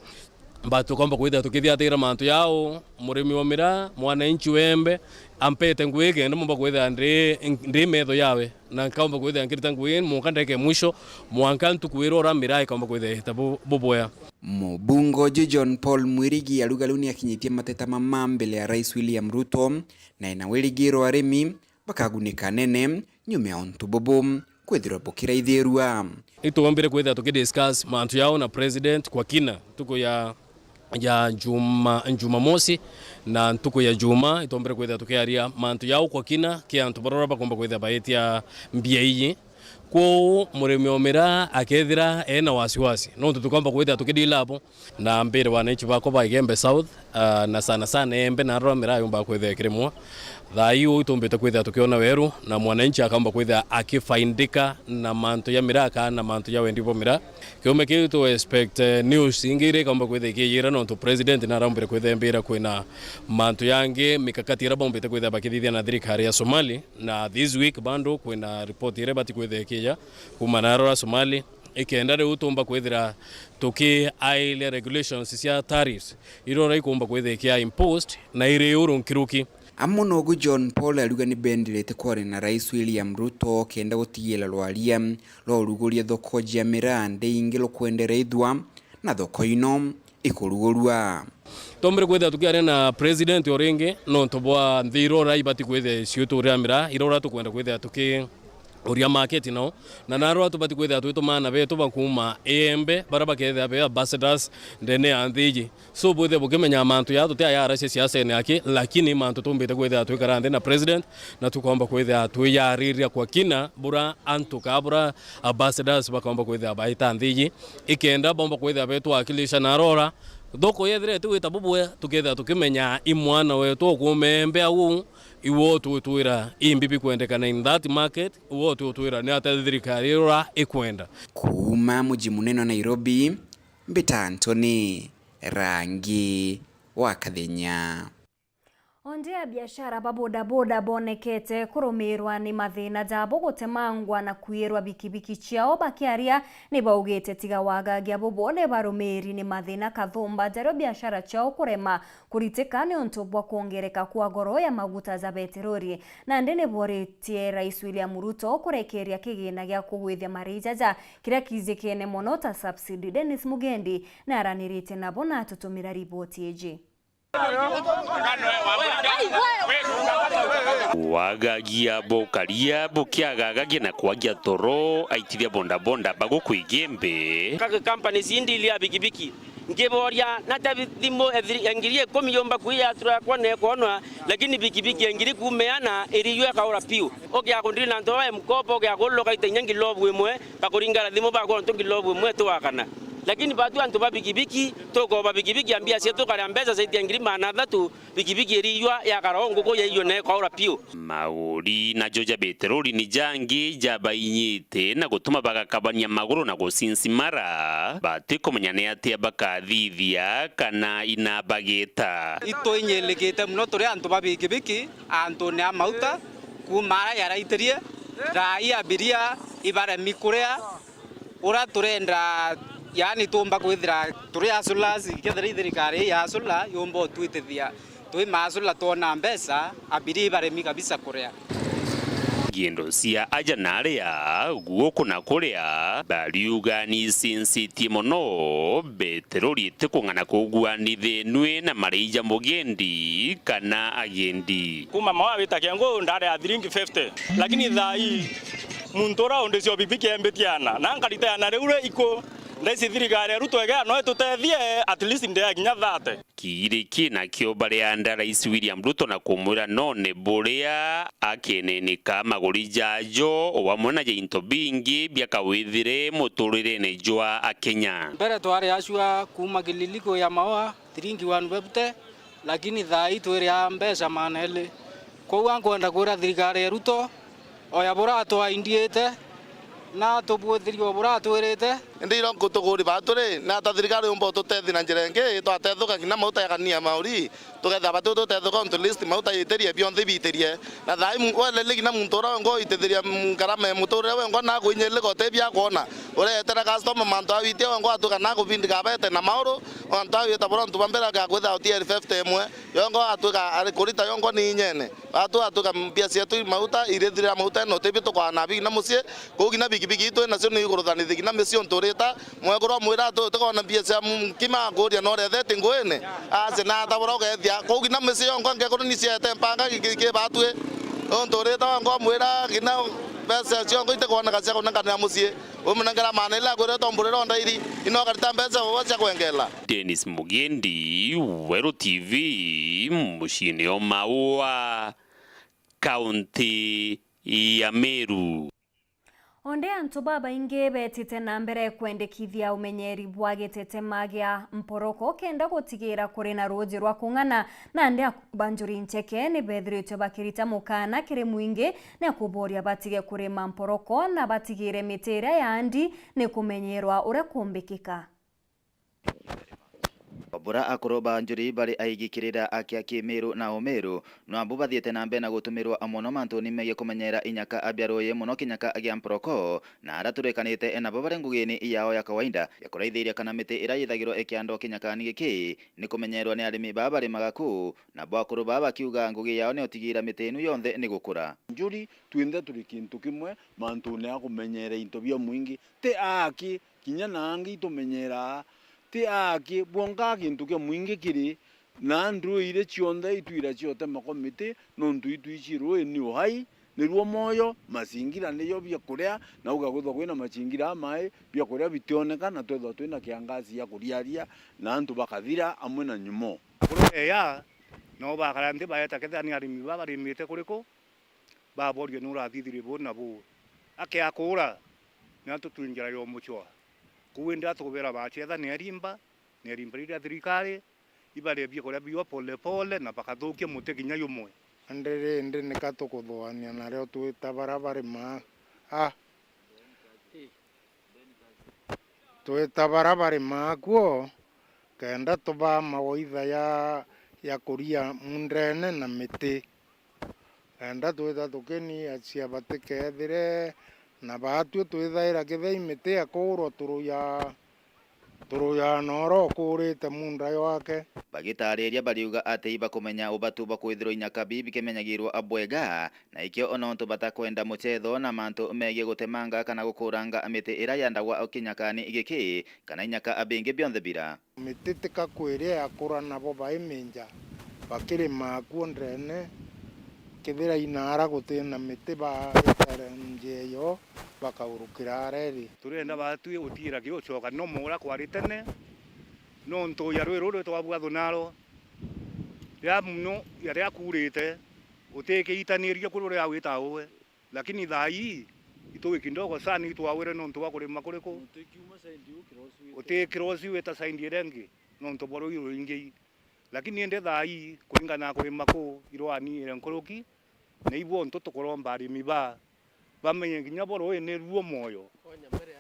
batu komba kwithira tukithiatira mantu yao murimi wa mira mwananchi wembe ampete ngwige ndo mumba kwithira ndi metho yawe na komba kwithira ngirita ngwin munkandeke mwisho mwankantu kwirora mira komba kwithira tabuboya. Mubungo John Paul Mwirigi alugaluni akinyitie mateta mama mbele ya Rais William Ruto na inawirigiro arimi bakagunika nene nyume ya ontu bobo kwithira bokira ithirua. Ituombire kwithira tukidiscuss mantu yao na president kwa kina tuko ya Jumamosi na ntuko ya Juma itombere kwithira tukiaria mantu yao kwa kina kia antu barora bakomba kwithira baetia mbia iyi ko murimi omera akethira ena wasiwasi no tukomba kwithira tukidila hapo na mbere wananchi bako ba Igembe South na sana embe na romera yomba kwithira kirimo thayo itombete kwithira tukiona Weru na mwananchi akamba kwithira akifaindika na mantu ya miraka na mantu ya wendipo mira kiume kitu to expect news ingire kamba kwithira kiyira no to president na rambere kwithira mbira kwina mantu yange mikakati rabombete kwithira bakithithia na thirikari ya Somali na this week bando kwina report ire bati kwithira kija kumanaro Somali ikendare utomba kwithira tuki aile regulations cia tariffs irora ikomba kwithira kia imposed na ire euro nkiruki. Amonogu John Paul aluga ni bendirete kware na Rais William Ruto kenda gutigila lwaria lo ruguria thoko jia mirande ingilo kwendere ithwa na thoko ino ikurugurua. Tombere kwithira tukiare na president oringe no tobwa nthirora ibati kwithira ciutu ria mira irora tukwenda kwithira tuki uria market no na naro atubati kwithira twitumana betu bakuma embe baraba ketha be ambassadors ndene anthiji so bwithe bukimenya mantu ya tutia ya arase siasa ene yake lakini mantu tumbite kwithira twikarande na president na tukomba kwithira twiyariria kwa kina bura antu kabura ambassadors bakomba kwithira baita anthiji ikenda bomba kwithira betu akilisha na rora thoko yethire tuwita bubwe tukethira tukimenya imwana wetu kumembe au iwo tuwira imbibi kwendekana in that market iwo tuwira ni ata thirikari ira ikwenda. Kuma muji munene Nairobi Mbita Anthony Rangi wa Kathenya. Onde ya biashara babodaboda bonekete kurumirwa ni mathina jabo gutemangwa na kwirwa bikibiki ciao bakiaria ni baugite tiga wagagia bobone barumiri ni mathina kathumba jaro biashara ciao kurema kuritika ni ontobwa kuongereka kwa goro ya maguta za petroli na ndene boretie Rais William Ruto kurekeria kigina gya kugwithia marijaja kiria kizikene mono ta subsidy. Dennis Mugendi na aranirite nabo na tutumira ripoti eji. Wagagia bokaria bokiagagia na kwagia toro aitiria bonda bago kuigembe kaka company sindilia bikibiki ngeboria nata thimo engirie komiyomba kuya turakwa ne konwa lakini bikibiki engiri kumeana eriywe kaora piu okya kundiri na ntoa mkopo okya kolloka itenyangi lobwe mwe bakuringara thimo bako ntongi lobwe mwe twakana lakini batu antu ba bikibiki toko ba bikibiki ambia sieto kare mbeza zaidi ngiri mana thatu bikibiki eriywa ya karongo ko yeyo ne kaora piu mauri na joja petroli ni jangi jabainyite na gutuma bagakabania maguru na gusinsimara batiko munyane atia bakathithia kana ina bageta ito inyelekete muno turi antu ba bikibiki antu ne amauta kumara yaraiterie rai abiria ibara mikurea ura turenda yani tumba kwithira turi asulasi kethira thirikari ya asula yombo twitithia twi masula tona mbesa abiri baremi kabisa kurea giendo cia aja naria guoko na kurea bariuga ni sinsitie mono petroli tikungana kuguanithie nwe na marija mugendi kana agendi kuma mawawita kiango ndare ya 350 lakini thai muntora onde cio bibiki embetiana na ngarita na reure iko ndesi thirikari Ruto ega no tutethie at least ndia ginya thate kiriki na kio bare anda Rais William Ruto na kumura none borea akenene kama gorijajo wamona je into bingi biaka withire muturire ne jwa akenya mbere twari ashwa kuma gililiko ya mawa tiringi wanu webute lakini thai twiri ambesa manele ko wankwenda kura thirikari Ruto oya bora to indiete na to bwethirio bora twirite ndiro kutuguri baturi na ta thirikari umbo tutethi na njirenge twatethuka ngina mauta yakania mauri tugetha batu tutethuka on list mauta yiterie bionthe biterie na thai wele gina muntu ora ngo itetheria ngarama muture we ngo na gwinyele gote bia kuona uretera customer mantu awite ngo atuka na kubindika bete na mauro onta yeta bora ntu bambera ga kwetha otier 50 emwe yongo atuka ari kurita yongo ni nyene atuka mbia cietu mauta irethira mauta no tebi tukwana bi na mucie kugina bigibigi itu na cio ni iguruthanithia gina micio nturita mwegoro mwira tukona mbia cia kima nguria no rethete ngwene ase na tabora ugethia kugina micio yongo ngekoro ni ciete mpanga gike batwe nturita ngo mwira gina besa cio ngo ite kuona kacia kuna kana mucie umunangara manela gwere tomburero ndairi ino karita mbesa wacha kwengela. Dennis Mugendi, Weru TV, mushini o Maua, kaunti ya Meru. Onde antu baba inge betite na mbere kwendekithia umenyeri bwa gitete magia mporoko kenda gutigira kuri na roji rwa kung'ana na nde banjuri ncheke ni bethirite bakirita mukana kire mwingi na kuboria batige kuri mporoko na batigire mitera yandi ni kumenyerwa ure kumbikika. Obura akoroba njuri bari aigikirira akia Kimeru na Omeru no ambu bathiete na mbere na gutumirwa amono mantu ni mege kumenyera inyaka abiaroye muno kinyaka agia mporoko na araturekanite enabo bare ngugini yao ya kawaida ya kuraithiria kana miti irayithagirwo ikiando kinyaka ni giki ni kumenyerwa ni arimi babari magaku na bwakuru baba kiuga ngugi yao ni otigira miti inu yonthe ni gukura njuri twinde turi kintu kimwe mantu ne akumenyera into bia mwingi te aki kinya nangi tumenyera te aki bonga kintu ke mwingi kiri na ndru ire chionda itwira chiote makomite nontu itwichiro ni uhai niruo moyo masingira niyo bya kuria na ugagutho kwina machingira mai bya kuria bitioneka na twetho twina kiangazi ya kuriaria na antu bakathira amwe na nyumo ya no bakarande bayeta kethani arimi babarimite kuriko baborio nura thithiri bona bu ake akura na tutwingira yo muchwa kuwenda tukubera bachetha ni arimba ria thirikari ibare bia kuria bio pole pole na bakathukia muteginya yumwe ndere ne katukuthwania na reo twita barabara ma twita barabara makuo kenda tuba mawaitha ya kuria mundene na miti kenda twita tukeni acia batekethire na batu twithaira kithei miti akurwo turuya noro kurite munda wake bagitariria bariuga ate iba kumenya ubatu bakwithiro inyaka bibi kemenyagirwo abwega na ikio ononto batakwenda muchetho na mantu mege gutemanga kana gukuranga amite irayandagwa okinyakani igiki kana inyaka abinge bionthe bira miti tikakwiria akura nabo baiminja bakiri makuo ndene kithira inara gutina miti ba njeyo bakaurukira reri turenda batu utira giochoka no mura kwaritene no nto ya rwero twabwatho naro ya muno ya kurite uteke itaniria kurore awita uwe lakini thai itowe kindogo sana itwawire no nto wakurima kuriko utekrosi weta saindi rengi no nto boro yiro ingi lakini ende thai kuringana kurima ko irwani renkoroki na ibo nto tukoromba arimi bamenye nginya boro ene ruo moyo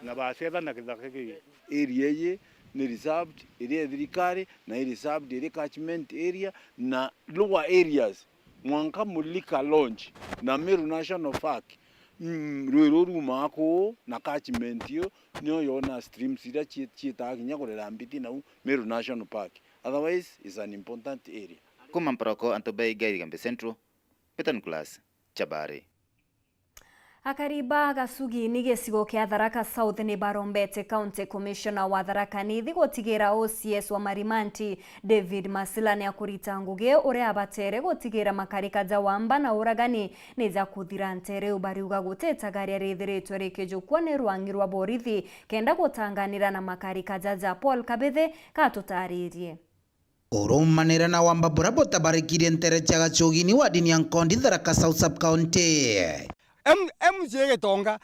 na bacetha na githaka gi area ye ni reserved area thirikari na reserved area catchment area na lower areas mwanka mulika launch na Meru National Park rwero rumako na catchment yo nyo yona streams ira chieta ginya kurera mbiti na Meru National Park otherwise is an important area kuma mporoko Antobei Gaigambe Central Petan Class Chabari Akariba Gasugi ni gicigo kia Tharaka South ni barombete County Commissioner wa Tharaka Nithi gutigira OCS wa Marimanti David Masila ni akurita nguge uria abatere gutigira makarika ja wamba na uragani ni za kuthira ntere ubariuga guteta gari arithiritwe rikijukwa ni rwangi rwa borithi kenda gutanganira na makarika ja Paul Kabethe katutaririe urumanira na wamba burabo tabarikirie ntere chaga chogini wa dini ya Nkondi Tharaka South Sub County MJ tonga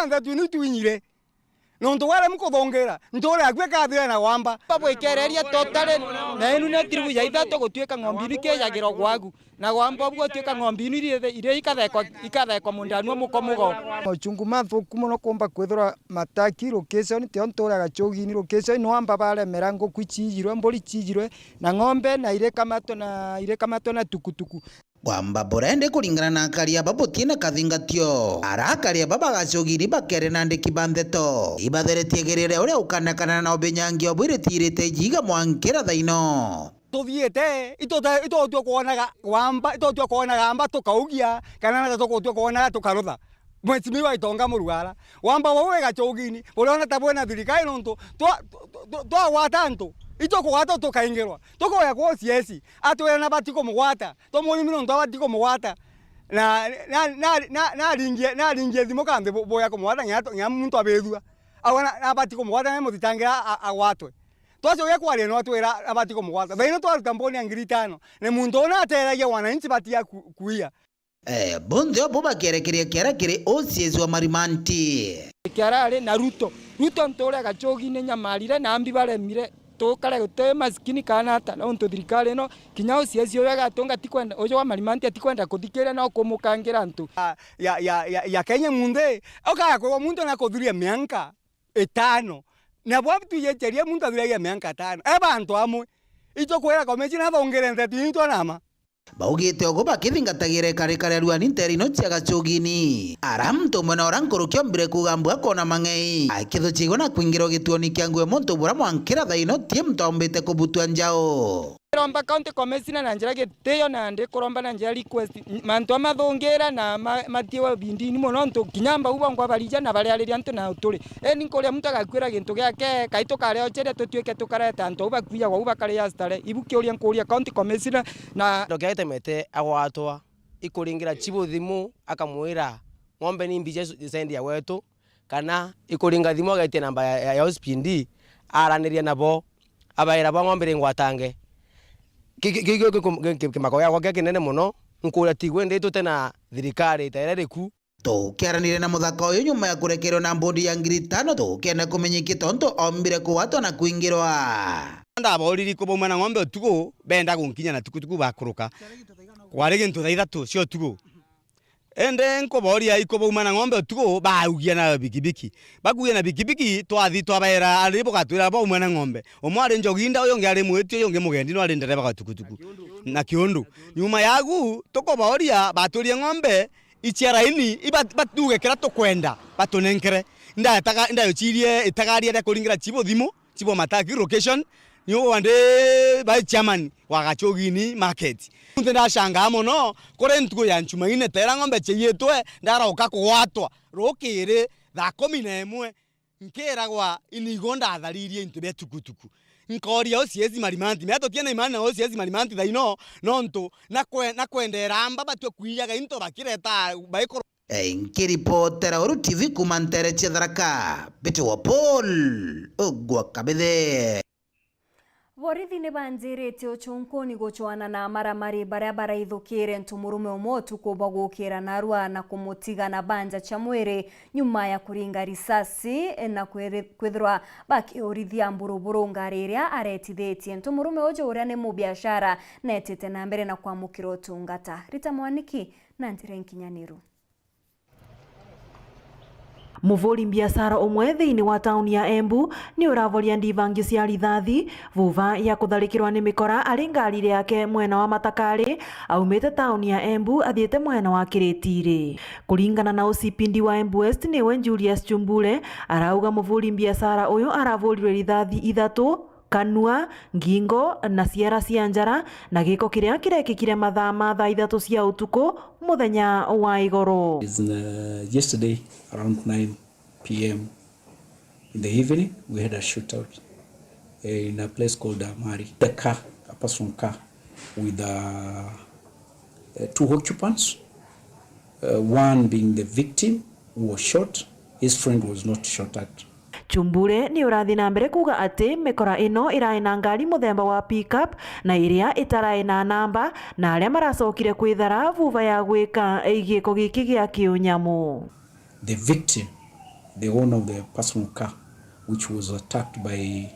ntha twini twinyire nonto wale mukuthongera ntore agweka thire na wamba babwekereria totale na enu ne tribu ya Ithatu gutweka ng'ombini kejagiro gwagu na wamba bwo tweka ng'ombini ire ikathekwa mundanwa mukomugo ochungu mathuku muno kumba kwithura mataki location te ontora gachogini location no amba bare merango kwichijirwe mbori chijirwe na ng'ombe na ire kamato na tukutuku Wamba borende kulingana na akaria babotie na kathingatio arakaria babagacogiri bakere na ndiki bandeto ibatheretie gerere uria ukanakana na obenyangi obwiretirite jiga mwankira thaino tuthiete itotwe kuonaga wamba itotwe kuonaga amba tukaugia kana na tukotwe kuonaga tukarutha mwetimi wa itonga murugara wamba wowe gachogini urona tabona thirikari nonto twa watanto ito kuwata tukaingirwa tukoya kwa siesi atwera na batiko mugwata to murimi no ndo batiko mugwata na ringie thimo kambe boya kumwata nya muntu abethua awana na batiko mugwata na mutitangira agwatwe twacho ye kwari no atwera abatiko mugwata baino twaruta mboni ngiri 5 ne muntu ona ateragia wananchi batia kuia bonde obo bakerekeria kere osiesi wa marimanti kiarare na ruto ntore gachogine nyamarire na ambi baremire tukare gute maskini kanata no nto thirikari no kinya osiesi oyo gatonga tikwenda oyo wa marimanti atikwenda kuthikira no kumukangira ntu ya Kenya munde okaya ko muntu na kudhuria mianka 5 na bwabu yecheria muntu adhuria mianka 5 abantu amwe ito kwera komechi na thongere ntetu nama baugite ogo bakithingatagire kare ruani nterino cia gachogini aramto mwena orankorokia mbere kugambwa kona mang'ei akitho chigo na kwingiro gituoni kia ngwe monto bura mwankira thaino tie mtombete kubutwa njao romba county commissioner na njira gitio na ndi kuromba na njira request mantu amathongera na matiewa bindini muno ntu kinyamba uba ngwa barija na bariariria ntu na uturi eni kuria muntu agakwira gintu giake kaito kare ochere tutwike tukareta ntu uba kuya wa uba kare ya stare ibukiuria nkuria county commissioner na ndogaite mete agwatwa ikuringira chibu thimu akamwira ng'ombe ni mbije sendi ya wetu kana ikuringa thimu agaite namba ya hospindi araniria nabo abaira ba ng'ombe ngwatange kimakoya gwake kinene muno nkuria tigwe ndito tena thirikari itaerereku tukiaranire na muthako uyu nyuma ya kurekerwo na mbodi ya ngiri 5 tukenda kumenyeki tonto ombire kuwatwa na kuingirwa ndaboriri kubuma na ng'ombe utugo benda gunkinya na tukutuku bakuruka kwari gintu Thaa Ithatu cio tugo ende nkoboria ikobuma na ng'ombe utugo baugia na bikibiki baguia na bikibiki twathi twabaira aribo gatwira bo umwe na ng'ombe omwari njoginda uyo ngiari mwetio uyo ngi mugendi no ari ndereba gatukutuku na kiondu nyuma yagu tukoboria baturia ng'ombe ichiaraini ibatuge kira tukwenda batunenkere ndayo chirie itagaria ya kuringira chibo thimo chibo mataki location niyo wande by chairman wa gachogini market ndenda shanga muno kore ntugo ya nchumaine tera ng'ombe cheyetwe ndaroka kuwatwa rokire thaa 11 nkeragwa inigonda atharirie into bya tukutuku nkoria osiesi marimanti meto tiena imani na osiesi marimanti thaino nonto na kwendera amba batwe kuiyaga into bakireta baikoro nkiripotera Weru TV kumantere Tharaka Peter wa Paul ogwa kabethe borithi ni banjirite uchunkuni guchwana na maramari baria baraithukire ntumurume umwe utuku bagukira narua na kumutiga na banja cha mwiri nyuma ya kuringa risasi na kwithirwa bakiurithia mburuburu ngari iria aretithitie ntumurume ujo uria ni mubiashara netete na mbere na kwamukira utungata Rita Mwaniki na njira nkinyaniru Muvuri biashara umwe thiini wa tauni ya Embu ni uravoria ndivangi cia rithathi vuva ya kutharikirwa ni mikora ari ngari yake mwena wa Matakari aumite tauni ya Embu athiete mwena wa Kiritiri. Kuringana na OCPD wa Embu West niwe Julius Chumbule arauga muvuri biashara uyu aravorirwe rithathi 3 kanua ngingo na ciara cia njara na giko kiria kirekikire mathaa ma Thaa Ithatu cia utuku muthenya wa igoro. Yesterday around 9 p.m. in the evening we had a shootout in a place called Amari. The car, a personal car with 2 occupants, one being the victim who was shot. His friend was not shot at. Chumbure ni urathi na mbere kuga ati mikora ino irae na ngari muthemba wa pickup na iria itarae na namba na aria maracokire kwithara vuva ya gwika igiko giki gia kiunyamu. The victim, the owner of the personal car, which was attacked by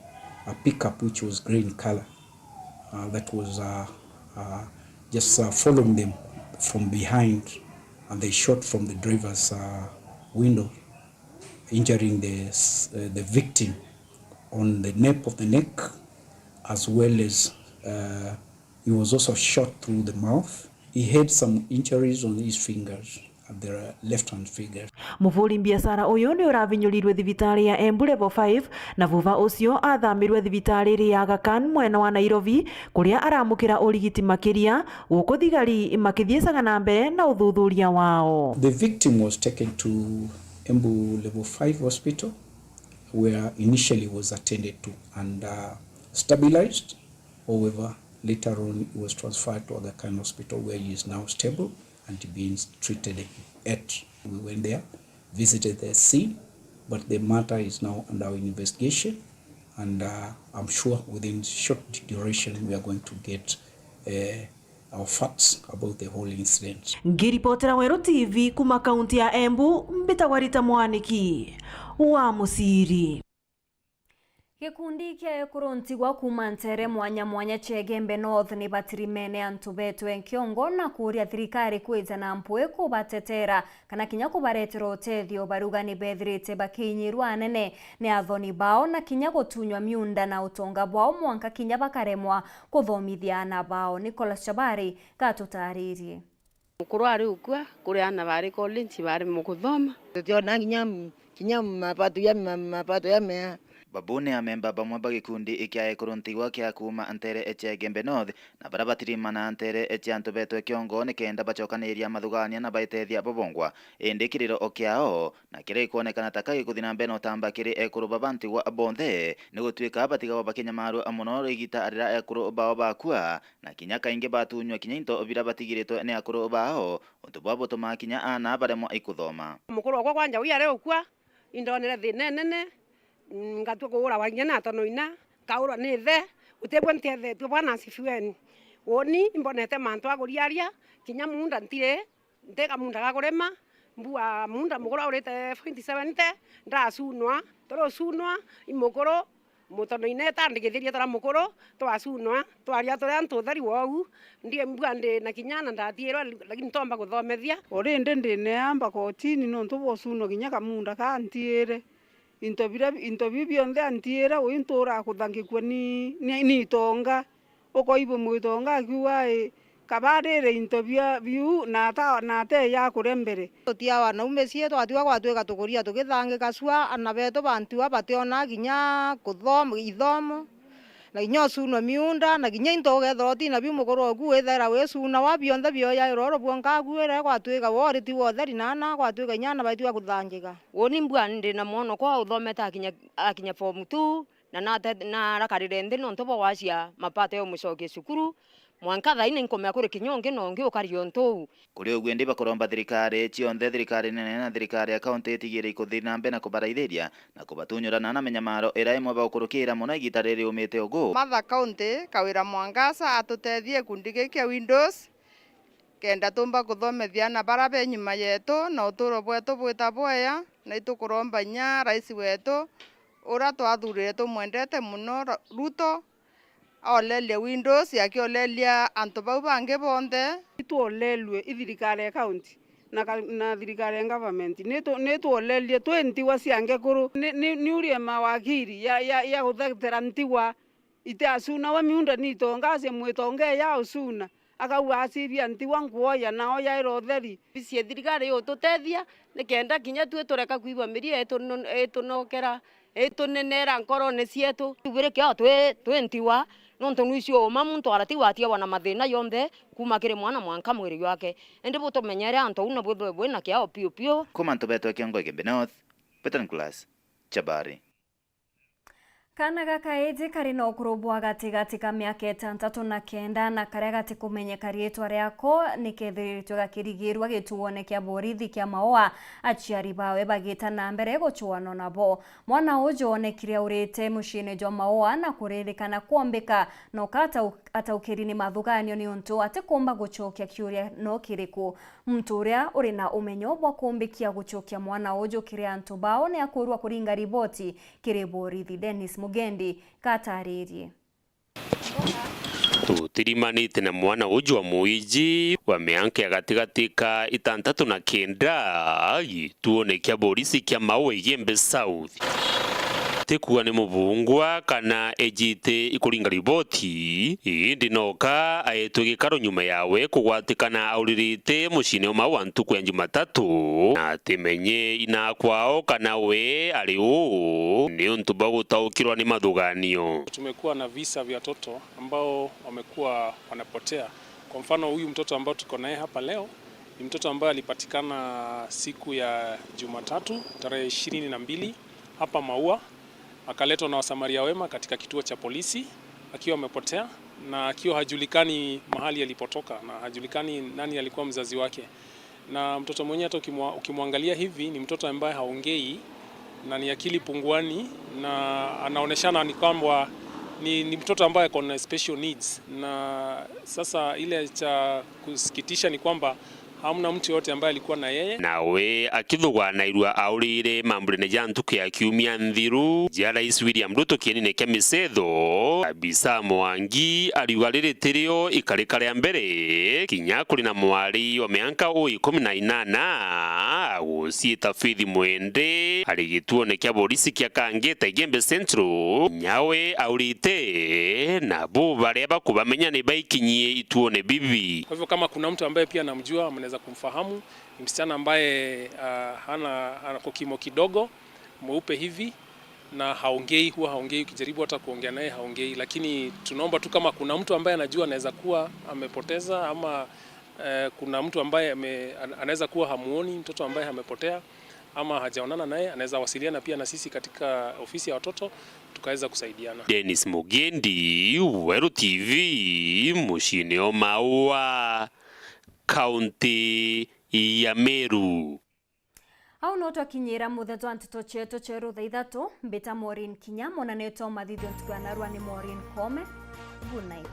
a pickup which was grey in color. That was just following them from behind, and they shot from the driver's window, injuring the victim on the nape of the neck, as well as he was also shot through the mouth. He had some injuries on his fingers, their left hand fingers. Muvuri biashara uyu ni uravinyurirwe thibitari ya Embu level 5 na vuva ucio athamirwe thibitari ya Aga Khan mwena wa Nairobi kuria aramukira urigiti makiria guku thigari makithiecaga na mbere na uthuthuria wao. The victim was taken to Embu level 5 hospital where initially was attended to and stabilized. However, later on he was transferred to Aga Khan hospital where he is now stable and being treated at. We went there, visited the scene, but the matter is now under investigation, and I'm sure within short duration we are going to get our facts about the whole incident. Ngiripotera Weru TV kuma kaunti ya Embu, mbitagwa Rita Mwaniki wa Musiri. Gikundi kia kuruntigwa kuma Ntere mwanya mwanya Chegembe North ni batirimene antu betu enkiongo na kuria thirikari kwija na mpwe kubatetera kana kinya kubaretera utethio baruga ni bethirite bakinyirwa anene ni athoni bao na kinya gutunywa miunda na utonga bwao mwanka kinya bakaremwa kuthomithia na bao. Nicholas Chabari gatutaririe mukuru ari ukwa kuri ana bari college bari mukuthoma tutiona kinya mapato ya mea babune amemba bamwe bagikundi ikia kuruntigwa kia kuma Ntere Chegembe North na barabatirimana Ntere Echantu betu kiongo ni kenda bachokaniria mathugania na baitethia bobongwa indi kiriro okiao na kire kuonekana takai kuthina mbeno tamba kiri ekuru babanti wa bonthe ni gutwika batiga bakinya maru amuno igita arira ekuru bao bakua na kinya kainge batunywa kinya into obira batigirito ni akuru bao utubabo tomakinya ana baremo ikuthoma mukuru kwa kwanja uyare ukwa indonere thinene ngatu kuura wanya na tono ina kaura ni the utebwe ntethe tu bwana sifiweni woni imbonete mantu aguriaria kinya munda ntire nteka munda gagurema mbua munda mugura urite 2070 ndasunwa toro sunwa imukoro mutono ine tandikithiria tara mukoro twasunwa twaria tore antu thari wau ndie mbua ndi na kinyana ndathiirwa lakini tomba kuthomethia ori ndi neamba kotini no ntubosunwa kinya kamunda kantiire into bibionde antiera wintura kuthangikwa ni tonga ukoibo mwitonga akiwa kabarere into biu na te ya kurembere totiawa na umesie twatiwa gwatweka tukuria tukithangika cua anabeto bantu abationa ginya kuthoma ithomo na ginya sunwa miunda na ginya into gethoti na biu mukoro ku wethera we suna wa bionde bio ya roro bwonka gwere gwatweka wori ti wotheri nana gwatweka nyana baitiwa kuthangika woni mbua ndi na mono kwa uthometa akinya form 2 na rakarire ndi no ntobo wacia mapate yo mucoke cukuru mwanka thaine nkomea kuri kinyonge no ngi ukario ntou kuri ogwe ndi bakoromba thirikari cionthe thirikari nene na thirikari ya county tigire ikuthina mbe na kubaraithia na kubatunyura na menyamaro ira imwe bakurukira muno igitariri umite ugu Matha county kawira mwangasa atutethie kundige kia Windows kenda tumba kuthomethia na barabe nyuma yetu na uturo bwetu bwita bweya na itukuromba nya rais wetu ura twathurire tumwendete muno Ruto olelia Windows yakiolelia antu bau bange bonde itolelwe ithirikari ya county na thirikari ya government nituolelie 20 wasiange kuru ni urie mawakiri ya guthetera ntiwa ite asuna wa miunda ni tonga cia mwitonge ya usuna akauga acibia ntiwa nguoya nao ya irotheri cie thirikari yo tutethia ni kenda kinya tue tureka kuigwa miri etunokera etunenera nkoro ni cietu tubire kia twe ntiwa nonto nuicio ma muntu aratiwa atia wana mathina yonthe kuma kire mwana mwanka mwiri wake ende butumenyere anto una bwe na kia opio kuma ntobeto kiongo Gembe North Peter Class Chabari Kana gaka eje kari no kurubwa gatigati ka miaka 69 na karia gati kumenyeka rietwa riako nikethiritwe gakirigirwa gituone kia borithi kia maoa aciari bawe bagita na mbere guchuano nabo mwana ujo onekire urite mucine jwa maoa na kuririkana kuombeka no kata ataukiri ni mathuganio ni untu ate kumba gucokia kiuria no kiriku muntu uria uri na umenyo bwa kumbikia gucokia mwana ujo kiri antu bao ni akurwa kuringa riboti kiri borithi Dennis Mugendi kataririe tutirimanite na mwana uju wa muiji wa mianke gatigati ka 6 na 9 gituone kia borisi kia Maua Igembe South tekuwa ni mubungwa kana ejite ikuringa riboti indi noka aetu gikaro nyuma yawe kugwatikana auririte mucine o Maua ntuku ya Jumatatu na timenye ina kwao kana we ari u ni untu bagutaukirwa ni mathuganio. Tumekuwa na visa vya watoto ambao wamekuwa wanapotea. Kwa mfano huyu mtoto ambao tuko naye hapa leo ni mtoto ambaye alipatikana siku ya Jumatatu tarehe 22 hapa Maua, akaletwa na wasamaria wema katika kituo cha polisi akiwa amepotea na akiwa hajulikani mahali alipotoka na hajulikani nani alikuwa mzazi wake. Na mtoto mwenyewe hata ukimwangalia hivi ni mtoto ambaye haongei na ni akili punguani na anaoneshana ni kwamba ni mtoto ambaye ako na special needs. Na sasa ile cha kusikitisha ni kwamba hamna mtu yote ambaye alikuwa na yeye. Nawe akithugwana irua aurire mambulene ja ntuku ya kiumia nthiru ja Rais William Ruto kienine kia misetho Abisa Mwangi ariwariritiryo ikarika ria mbere kinya kuri na mwari wa mianka 18 guciita Faith Mwende ari gituone kia borisi kia Kangeta Igembe Central nyawe aurite na bo baria bakubamenya ni baikinyie ituone bibi. Kwa hivyo kama kuna mtu ambaye pia namjua mnaweza kumfahamu, ni msichana ambaye hana kimo kidogo, mweupe hivi na haongei, ukijaribu hata kuongea naye haongei, lakini tunaomba tu kama kuna mtu ambaye anajua anaweza kuwa amepoteza ama kuna mtu ambaye anaweza kuwa hamuoni mtoto ambaye amepotea ama hajaonana naye, anaweza wasiliana pia na sisi katika ofisi ya watoto tukaweza kusaidiana. Dennis Mugendi, Weru TV, mucine o Maua, kaunti ya Meru. Au no twakinyira mutheto wa Nteto chetu cheru Thaa Ithatu mbita Maureen Kinyamo na neto mathithio ntuku ya narua ni Maureen Kome. Good night.